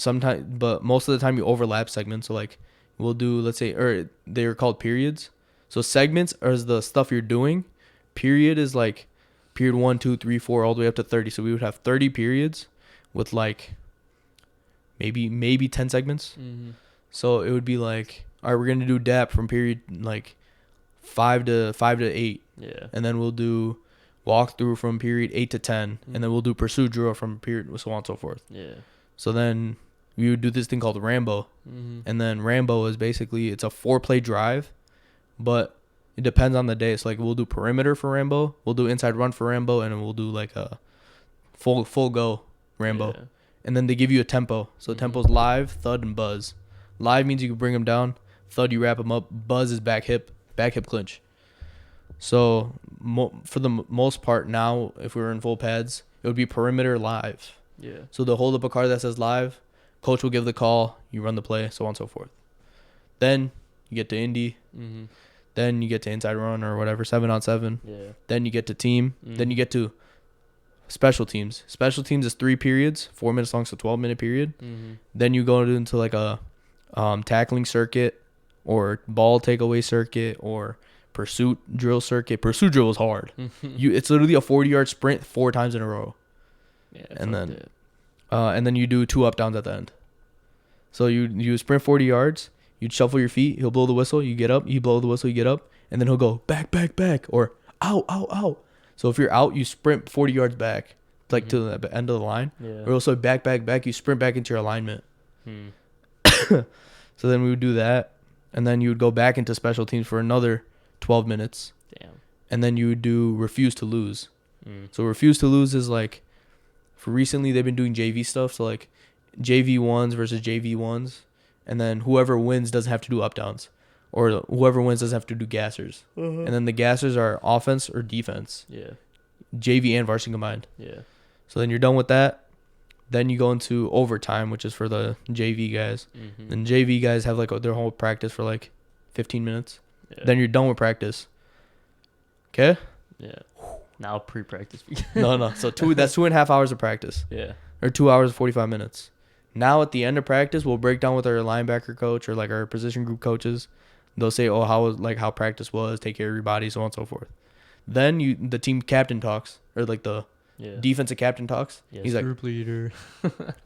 most of the time you overlap segments. So like we'll do, let's say, or they're called periods. So segments are the stuff you're doing. Period is like period 1, 2, 3, 4, all the way up to 30. So we would have 30 periods with like maybe 10 segments. Mm-hmm. So it would be like, all right, we're gonna do DAP from period like 5 to 8. Yeah. And then we'll do walkthrough from period 8 to 10, Mm-hmm. and then we'll do pursuit drill from period, so on and so forth. Yeah. So then we would do this thing called Rambo. Mm-hmm. And then Rambo is basically, it's a 4-play drive, but it depends on the day. So like we'll do perimeter for Rambo, we'll do inside run for Rambo, and then we'll do like a full go Rambo. Yeah. And then they give you a tempo. So tempo's live, thud, and buzz. Live means you can bring them down. Thud, you wrap them up. Buzz is back hip clinch. So for the most part now, if we were in full pads, it would be perimeter live. Yeah. So they'll hold up a card that says live. Coach will give the call. You run the play, so on and so forth. Then you get to Indy. Mm-hmm. Then you get to inside run or whatever, 7-on-7. Yeah. Then you get to team. Mm-hmm. Then you get to special teams. Special teams is 3 periods, 4 minutes long, so 12-minute period. Mm-hmm. Then you go into like a tackling circuit or ball takeaway circuit or pursuit drill circuit. Pursuit drill is hard. It's literally a 40-yard sprint 4 times in a row. Yeah. And then you do 2 up downs at the end. So you sprint 40 yards, you shuffle your feet, he'll blow the whistle, you get up, you blow the whistle, you get up, and then he'll go back, or out. So if you're out, you sprint 40 yards back, like to the end of the line. Yeah. Or also back, you sprint back into your alignment. Hmm. So then we would do that, and then you would go back into special teams for another 12 minutes. Damn. And then you would do refuse to lose. Mm. So refuse to lose is like, for recently they've been doing JV stuff. So like JV ones versus JV ones, and then whoever wins doesn't have to do up downs, or whoever wins doesn't have to do gassers. And then the gassers are offense or defense, Yeah. JV and varsity combined. Yeah. So then you're done with that. Then you go into overtime, which is for the JV guys. Mm-hmm. And JV guys have like their whole practice for like 15 minutes. Yeah. Then you're done with practice. Okay? Yeah. Now pre-practice. No. So that's 2.5 hours of practice, Yeah. or 2 hours and 45 minutes. Now at the end of practice, we'll break down with our linebacker coach or like our position group coaches. They'll say, "Oh, how practice was, take care of your body, so on and so forth." Then the team captain talks, or like the defensive captain talks. Yes, he's like group leader.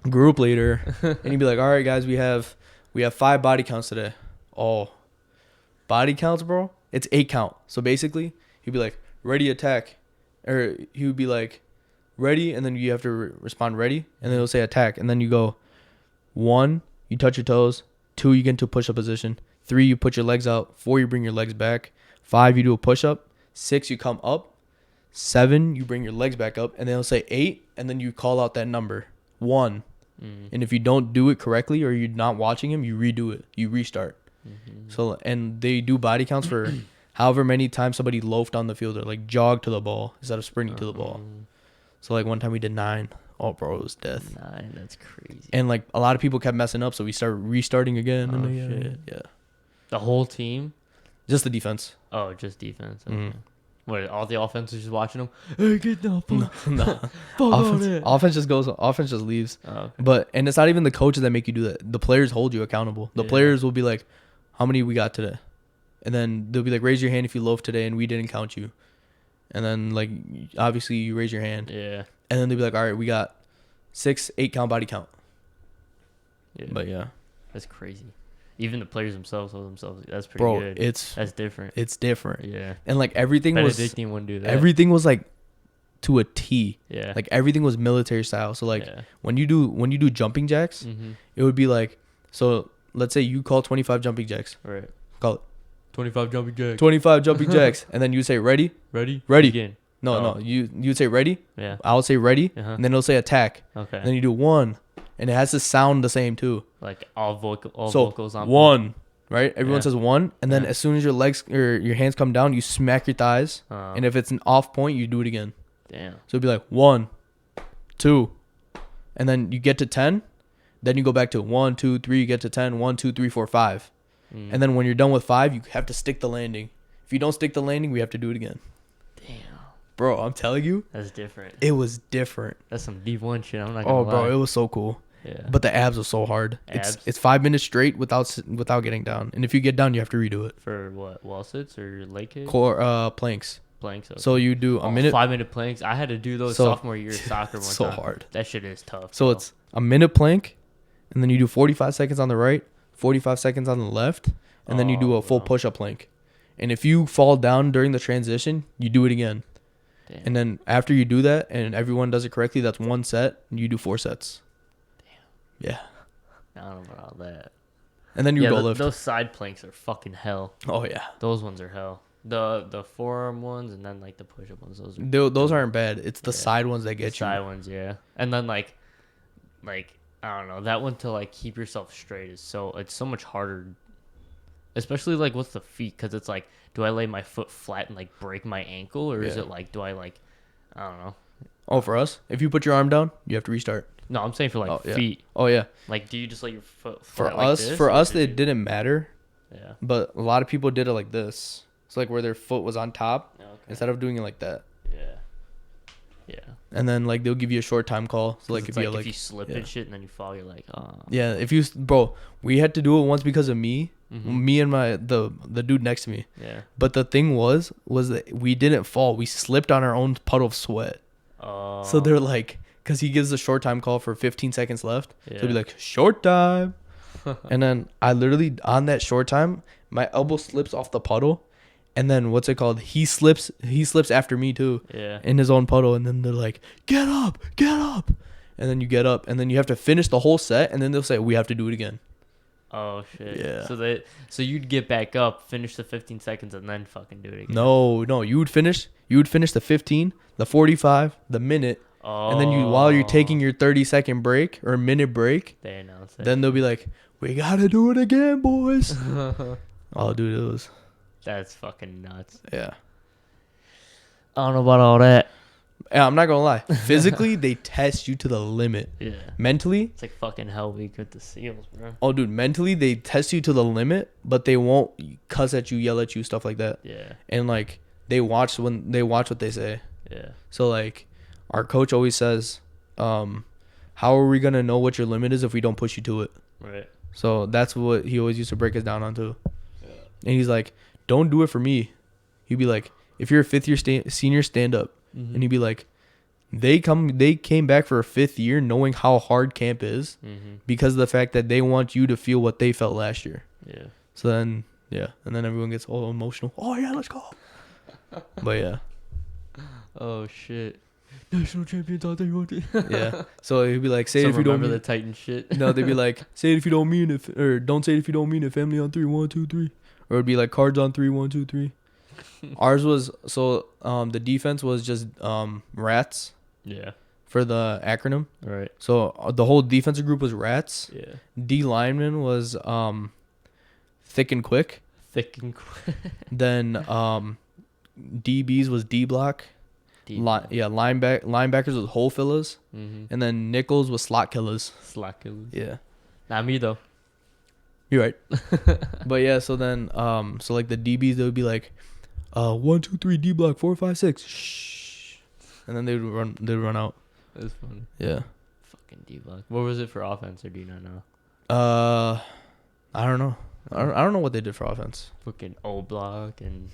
group leader, and he'd be like, "All right, guys, we have 5 body counts today." Oh, body counts, bro. It's 8 count. So basically, he'd be like, "Ready, attack," or he would be like, "Ready," and then you have to respond, "Ready," and then he'll say, "Attack," and then you go, 1, you touch your toes. 2, you get into a push-up position. 3, you put your legs out. 4, you bring your legs back. 5, you do a push-up. 6, you come up. 7, you bring your legs back up, and then he'll say 8, and then you call out that number 1. And if you don't do it correctly or you're not watching him, you redo it. You restart. So, and they do body counts for however many times somebody loafed on the field or like jogged to the ball instead of sprinting to the ball. So like one time we did 9. Oh, bro, it was death. 9, that's crazy. And like a lot of people kept messing up, so we started restarting again. Oh, and shit. Yeah. The whole team? Just the defense. Oh, just defense. Okay. What, all the offense is just watching them? Hey, get down. No. Offense, Offense just leaves. Oh, okay. But, and it's not even the coaches that make you do that. The players hold you accountable. The players will be like, how many we got today? And then they'll be like, raise your hand if you loafed today and we didn't count you. And then, like, obviously you raise your hand. Yeah. And then they'll be like, all right, we got 6 8 count body count. Yeah. But yeah. That's crazy. Even the players themselves hold themselves. That's pretty Bro, good. That's different. It's different. Yeah. And like everything Benedictine wouldn't do that. everything was like to a T. Yeah. Like everything was military style. So like when you do jumping jacks, it would be like, so let's say you call 25 jumping jacks. Right. Call it 25 jumping jacks. 25 jumping jacks, and then you say ready. Ready. Begin. No, Oh. no. You'd say ready. Yeah. I'll say ready, Uh-huh. and then it'll say attack. Okay. And then you do 1, and it has to sound the same too. Like all vocals on 1, right? Everyone Yeah. says 1, and then Yeah. as soon as your legs or your hands come down, you smack your thighs, and if it's an off point, you do it again. Damn. So it'd be like 1, 2, and then you get to 10, then you go back to 1, 2, 3, you get to 10, 1, 2, 3, 4, 5. And then when you're done with 5, you have to stick the landing. If you don't stick the landing, we have to do it again. Damn. Bro, I'm telling you, That's different. it was different. That's some D1 shit. I'm not gonna Oh, lie. bro, it was so cool. Yeah. But the abs was so hard. Abs? It's 5 minutes straight without getting down. And if you get down, you have to redo it. For what? Wall sits or leg kicks? Core planks. Planks. Okay. So you do a minute. 5-minute planks. I had to do those So- sophomore year of soccer one so time. hard. That shit is tough. So bro. it's a minute plank, and then you do 45 seconds on the right, 45 seconds on the left, and then you do a full bro. push-up plank. And if you fall down during the transition, you do it again. Damn. And then after you do that, and everyone does it correctly, that's 1 set, and you do 4 sets. Damn. Yeah. I don't know about all that. And then you go lift. Those side planks are fucking hell. Oh yeah. Those ones are hell. The forearm ones and then like the push up ones. Those aren't bad. It's the side ones that the get you. side ones, yeah. And then like I don't know, that one to like keep yourself straight is it's so much harder. Especially like with the feet, because it's like, do I lay my foot flat and like break my ankle, or is it like, do I like, I don't know. Oh, for us, if you put your arm down, you have to restart. No, I'm saying for like feet. Oh yeah. Like, do you just lay your foot For flat like us, this, for or us, do you- it didn't matter. Yeah. But a lot of people did it like this. It's like where their foot was on top Okay. instead of doing it like that. Yeah. Yeah. And then like they'll give you a short time call. So like It's if you have, if you slip and shit and then you fall, you're like, oh. yeah, if you bro, we had to do it once because of me, Mhm. me and the dude next to me. Yeah. But the thing was that we didn't fall. We slipped on our own puddle of sweat. Oh. So they're like, because he gives a short time call for 15 seconds left. Yeah. So he'll be like, short time. And then I literally, on that short time, my elbow slips off the puddle. And then what's it called? He slips after me too. Yeah. In his own puddle. And then they're like, get up. And then you get up. And then you have to finish the whole set. And then they'll say, we have to do it again. Oh shit. Yeah. So you'd get back up, finish the 15 seconds, and then fucking do it again. No. You would finish the 15, the 45, the minute. Oh. And then while you're taking your 30-second break or minute break, They announce it. then they'll be like, we got to do it again, boys. Oh, dude, it was. That's fucking nuts. Yeah. I don't know about all that. Yeah, I'm not going to lie. Physically, they test you to the limit. Yeah. Mentally, It's like fucking Hell Week with the SEALs, bro. oh, dude, mentally, they test you to the limit, but they won't cuss at you, yell at you, stuff like that. Yeah. And, like, they watch what they say. Yeah. So, like, our coach always says, how are we gonna know what your limit is if we don't push you to it? Right. So that's what he always used to break us down onto. Yeah. And he's like, don't do it for me. He'd be like, if you're a fifth year senior, stand up. Mm-hmm. And he'd be like, they came back for a fifth year knowing how hard camp is because of the fact that they want you to feel what they felt last year. Yeah. So then, yeah. And then everyone gets all emotional. Oh, yeah, let's go. But yeah. Oh, shit. National champions out there. Yeah. So he'd be like, say it Some if you don't remember mean the Titan shit. No, they'd be like, say it if you don't mean it, or don't say it if you don't mean it. Family on 3, 1, 2, 3, or it'd be like cards on 3, 1, 2, 3. Ours was the defense was just rats Yeah. for the acronym. Right. So the whole defensive group was rats. Yeah. D lineman was thick and quick. Thick and quick. Then DBs was D block. Linebackers was hole fillers, and then nickels was slot killers. Slot killers. Yeah. Not me though. You're right. But yeah, so then so like the DBs, they would be like 1, 2, 3 D block 4, 5, 6 shh, and then they'd run out. That's funny. Yeah. Fucking D block. What was it for offense, or do you not know? I don't know. I don't know what they did for offense. Fucking O block and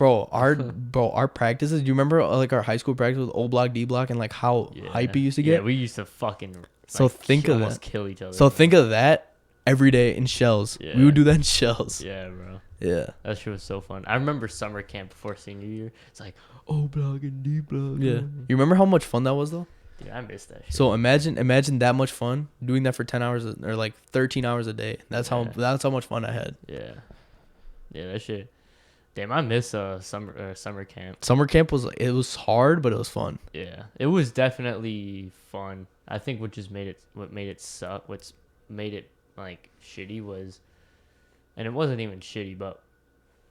Our practices. Do you remember like our high school practice with O block, D block, and like how hype it used to get? Yeah, we used to fucking so think of almost that. kill each other. So think of that every day in shells. Yeah. We would do that in shells. Yeah, bro. Yeah. That shit was so fun. I remember summer camp before senior year. It's like O block and D block. Yeah. You remember how much fun that was though? Dude, I missed that shit. So imagine that much fun doing that for 10 hours or like 13 hours a day. That's how much fun I had. Yeah. Yeah, that shit. Damn, I miss summer camp. Summer camp was hard, but it was fun. Yeah, it was definitely fun. I think what made it suck, what's made it like shitty was, and it wasn't even shitty, but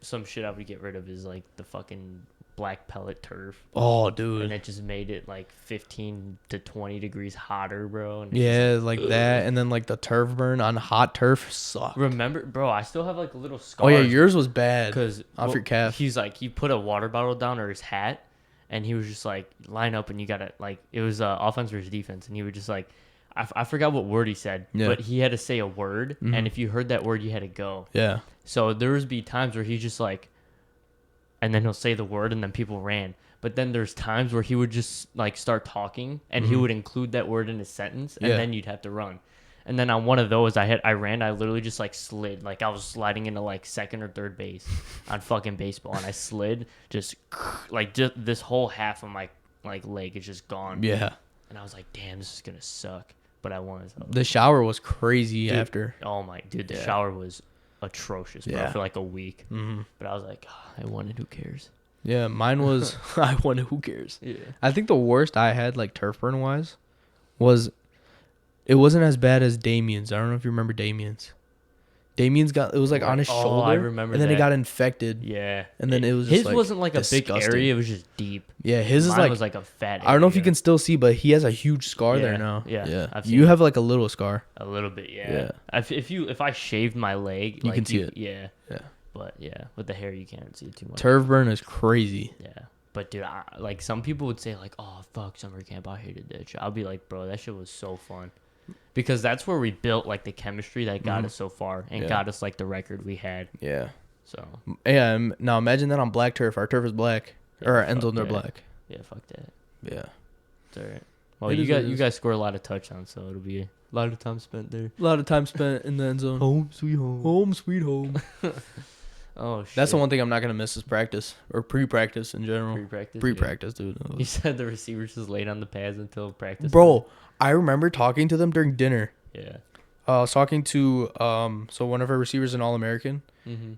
some shit I would get rid of is like the fucking black pellet turf. Oh, dude. And it just made it like 15 to 20 degrees hotter, bro. And yeah, like that. And then like the turf burn on hot turf sucked. Remember, bro, I still have like a little scar. Oh, yeah, yours was bad. Because off your calf. He's like, he put a water bottle down or his hat, and he was just like, line up and you got to, like, it was offense versus defense. And he would just like, I forgot what word he said, but he had to say a word. And if you heard that word, you had to go. Yeah. So there would be times where he's just like, and then he'll say the word and then people ran. But then there's times where he would just like start talking and he would include that word in his sentence and then you'd have to run. And then on one of those I literally just like slid. Like I was sliding into like second or third base on fucking baseball and I slid just this whole half of my like leg is just gone. Yeah. And I was like, damn, this is gonna suck. But I won. So. The shower was crazy dude, after. Oh my dude, the shower was atrocious, bro, for like a week. But I was like, oh, I won it, who cares? Yeah, mine was I won it, who cares? Yeah. I think the worst I had like turf burn wise was it wasn't as bad as Damien's. I don't know if you remember Damien's. Damien's it was like on his shoulder. I remember and then that. it got infected. Yeah. And then it was just his like wasn't like disgusting. a big area, it was just deep. Yeah, his Mine is like was like a fat area. I don't know if you can still see, but he has a huge scar there now. Yeah. I've You seen have like a little scar. a little bit, yeah. If I shaved my leg, you can see it. Yeah. Yeah. But yeah, with the hair you can't see it too much. Turf burn is crazy. Yeah. But dude, like some people would say like, "Oh fuck, summer camp, I hated that shit." I'll be like, "Bro, that shit was so fun," because that's where we built like the chemistry that got us so far and got us like the record we had. Yeah. So. Yeah. Now imagine that on black turf. Our turf is black, or our end zones are black. Yeah. Fuck that. Yeah. It's alright. Well, you guys score a lot of touchdowns, so it'll be a lot of time spent there. A lot of time spent in the end zone. Home sweet home. Home sweet home. Oh shit. That's the one thing I'm not gonna miss is practice or pre-practice in general. Pre-practice, dude. You said the receivers just laid on the pads until practice. Bro, I remember talking to them during dinner. Yeah. I was talking to so one of our receivers, an All-American,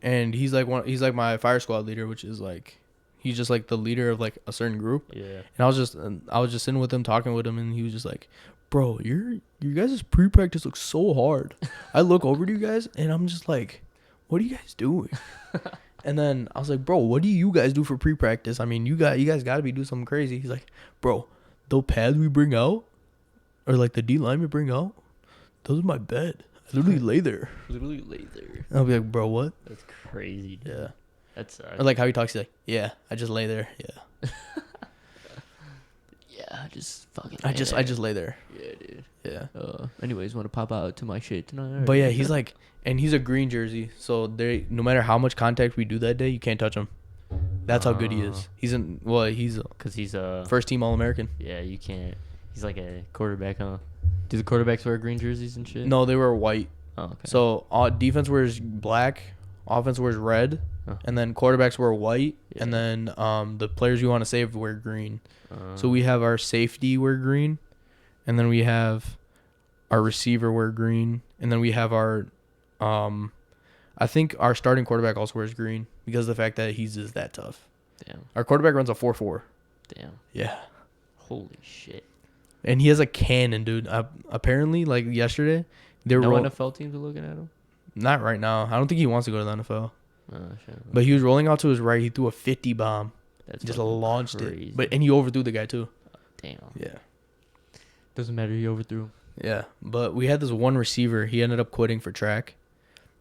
and he's like my fire squad leader, which is like he's just like the leader of like a certain group. Yeah. And I was just sitting with him, talking with him, and he was just like, "Bro, you guys' pre-practice looks so hard." I look over to you guys, and I'm just like, "What are you guys doing?" And then I was like, "Bro, what do you guys do for pre-practice? I mean, you guys got to be doing something crazy." He's like, "Bro, those pads we bring out, or like the D line we bring out, those are my bed. I literally lay there." I'll be like, "Bro, what?" That's crazy, dude. Yeah. That's Or like how he talks, he's like, "Yeah, I just lay there. Yeah. yeah, just fucking. I just lay there." Yeah, dude. Yeah. Anyways, want to pop out to my shit tonight? But yeah, he's like, and he's a green jersey, so they no matter how much contact we do that day, you can't touch him. That's how good he is. He's he's because he's a first team All American. Yeah, you can't. He's like a quarterback, huh? Do the quarterbacks wear green jerseys and shit? No, they were white. Oh, okay. So defense wears black, offense wears red, and then quarterbacks wear white, and then the players you want to save wear green. So we have our safety wear green, and then we have our receiver wear green, and then we have our I think our starting quarterback also wears green because of the fact that he's just that tough. Damn. Our quarterback runs a 4.4. Damn. Yeah. Holy shit. And he has a cannon, dude. Apparently, like yesterday, no NFL teams are looking at him? Not right now. I don't think he wants to go to the NFL. Oh, shit. But he was rolling out to his right. He threw a 50 bomb. That's just launched crazy. it. And he overthrew the guy, too. Damn. Yeah. Doesn't matter. He overthrew. Yeah. But we had this one receiver. He ended up quitting for track.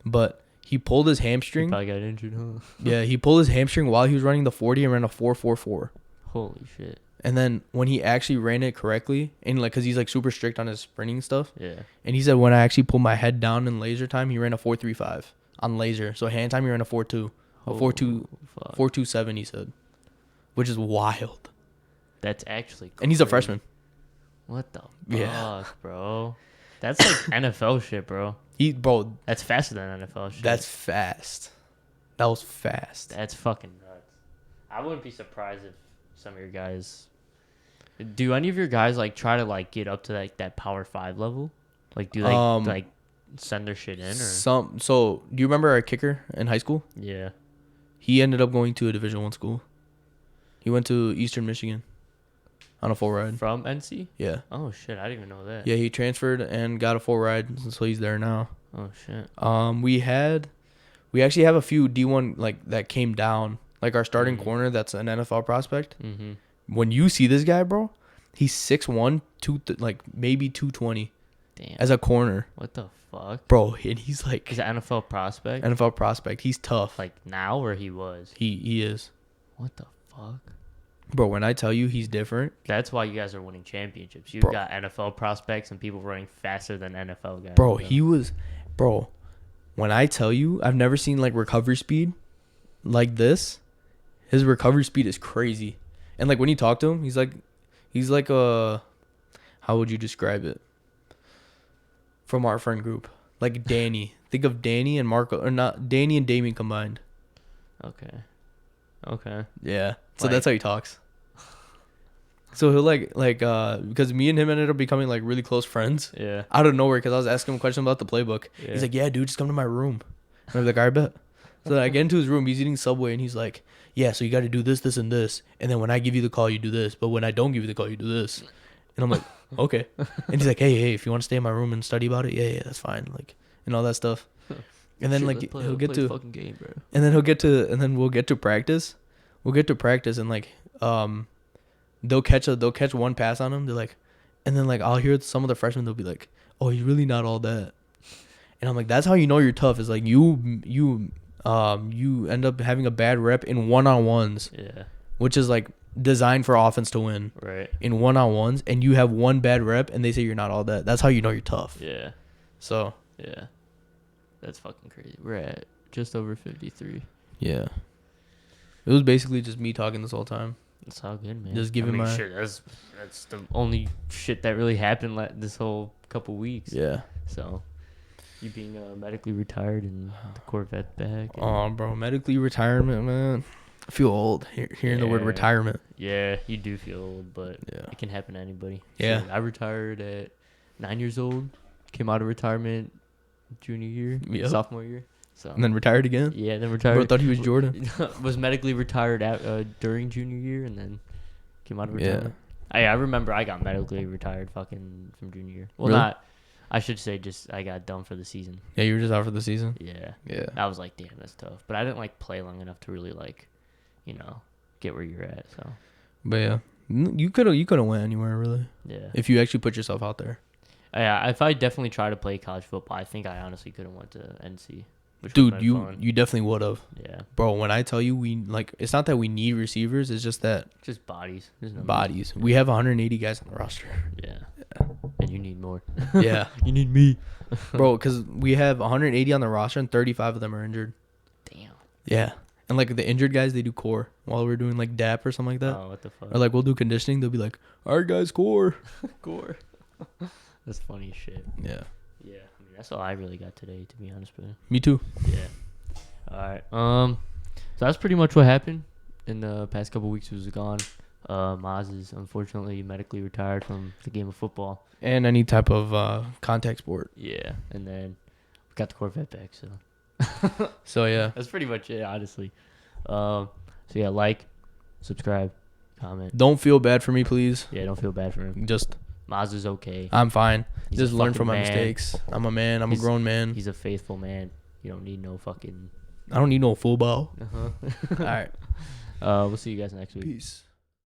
But he pulled his hamstring. He probably got injured, huh? Yeah, he pulled his hamstring while he was running the 40 and ran a 4.44. Holy shit. And then when he actually ran it correctly, and like, cause he's like super strict on his sprinting stuff. Yeah. And he said when I actually pulled my head down in laser time, he ran a 4.35 on laser. So hand time, he ran a 4.2, a 4.2, 4.27. He said, which is wild. That's actually crazy. And he's a freshman. What the fuck, bro? That's like NFL shit, bro. Bro, that's faster than NFL shit. That's fast. That was fast. That's fucking nuts. I wouldn't be surprised if some of your guys. Do any of your guys like try to like get up to like that Power 5 level? Like, do they like send their shit in or So do you remember our kicker in high school? Yeah. He ended up going to a Division I school. He went to Eastern Michigan on a full ride. From NC? Yeah. Oh shit, I didn't even know that. Yeah, he transferred and got a full ride, so he's there now. Oh shit. We actually have a few D1 like that came down. Like our starting corner, that's an NFL prospect. Mm-hmm. When you see this guy, bro, he's 6'1", like maybe 220. Damn. As a corner. What the fuck, bro? And he's like, he's an NFL prospect. NFL prospect. He's tough. Like now, or he was. He is. What the fuck, bro? When I tell you he's different, that's why you guys are winning championships. You've got NFL prospects and people running faster than NFL guys. Bro, he was, bro. When I tell you, I've never seen like recovery speed like this. His recovery speed is crazy. And like when you talk to him, he's like a, how would you describe it? From our friend group, like Danny. Think of Danny and Marco, or not Danny and Damien combined. Okay. Yeah. So that's how he talks. So he'll like because me and him ended up becoming like really close friends. Yeah. Out of nowhere, because I was asking him a question about the playbook. Yeah. He's like, "Yeah, dude, just come to my room." And I'm like, "I bet." So then I get into his room. He's eating Subway, and he's like, "Yeah, so you got to do this, this, and this, and then when I give you the call, you do this. But when I don't give you the call, you do this." And I'm like, "Okay." And he's like, "Hey, if you want to stay in my room and study about it, yeah, that's fine." Like, and all that stuff. And then he'll get to fucking game, bro. And then we'll get to practice. We'll get to practice, and like they'll catch one pass on him. They're like, and then like I'll hear some of the freshmen. They'll be like, "Oh, he's really not all that." And I'm like, that's how you know you're tough. Is like you end up having a bad rep in one-on-ones. Yeah. Which is like designed for offense to win. Right. In one-on-ones, and you have one bad rep, and they say you're not all that. That's how you know you're tough. Yeah. So. Yeah. That's fucking crazy. We're at just over 53. Yeah. It was basically just me talking this whole time. That's all good, man. Just giving my... Shit, that's the only shit that really happened this whole couple weeks. Yeah. So, you being medically retired and the Corvette back. Oh, bro. Medically retirement, man. I feel old hearing the word retirement. Yeah, you do feel old, but it can happen to anybody. Yeah. So I retired at 9 years old. Came out of retirement junior year, sophomore year. So and then retired again? Yeah, then retired. Bro, thought he was Jordan. Was medically retired during junior year and then came out of retirement. Yeah. I remember I got medically retired fucking from junior year. Well, really? I should say just I got done for the season. Yeah, you were just out for the season? Yeah. Yeah. I was like, damn, that's tough. But I didn't like play long enough to really like, get where you're at. So. But yeah, you couldn't win anywhere really. Yeah. If you actually put yourself out there. Yeah, if I definitely tried to play college football, I think I honestly could have went to NC. Dude, you definitely would have. Yeah. Bro, when I tell you it's not that we need receivers, it's just that. Just bodies. Bodies. We have 180 guys on the roster. Yeah. And you need need more. Yeah. You need me. Bro, because we have 180 on the roster and 35 of them are injured. Damn. Yeah. And like the injured guys, they do core while we're doing like DAP or something like that. Oh, what the fuck? Or like we'll do conditioning. They'll be like, all right, guys, core. Gore. That's funny as shit. Yeah. Yeah. I mean, that's all I really got today, to be honest with you. Me too. Yeah. All right. So that's pretty much what happened in the past couple weeks. He was gone. Maaz is unfortunately medically retired from the game of football. And any type of contact sport. Yeah. And then we got the Corvette back, so. So yeah. That's pretty much it, honestly. So yeah, like, subscribe, comment. Don't feel bad for me, please. Yeah, don't feel bad for him. Just, Maz is okay. I'm fine. He's Just a learn fucking from my man. mistakes. I'm a man. I'm a grown man. He's a faithful man. You don't need no fucking. I don't need no football. Uh-huh. All right. We'll see you guys next week. Peace.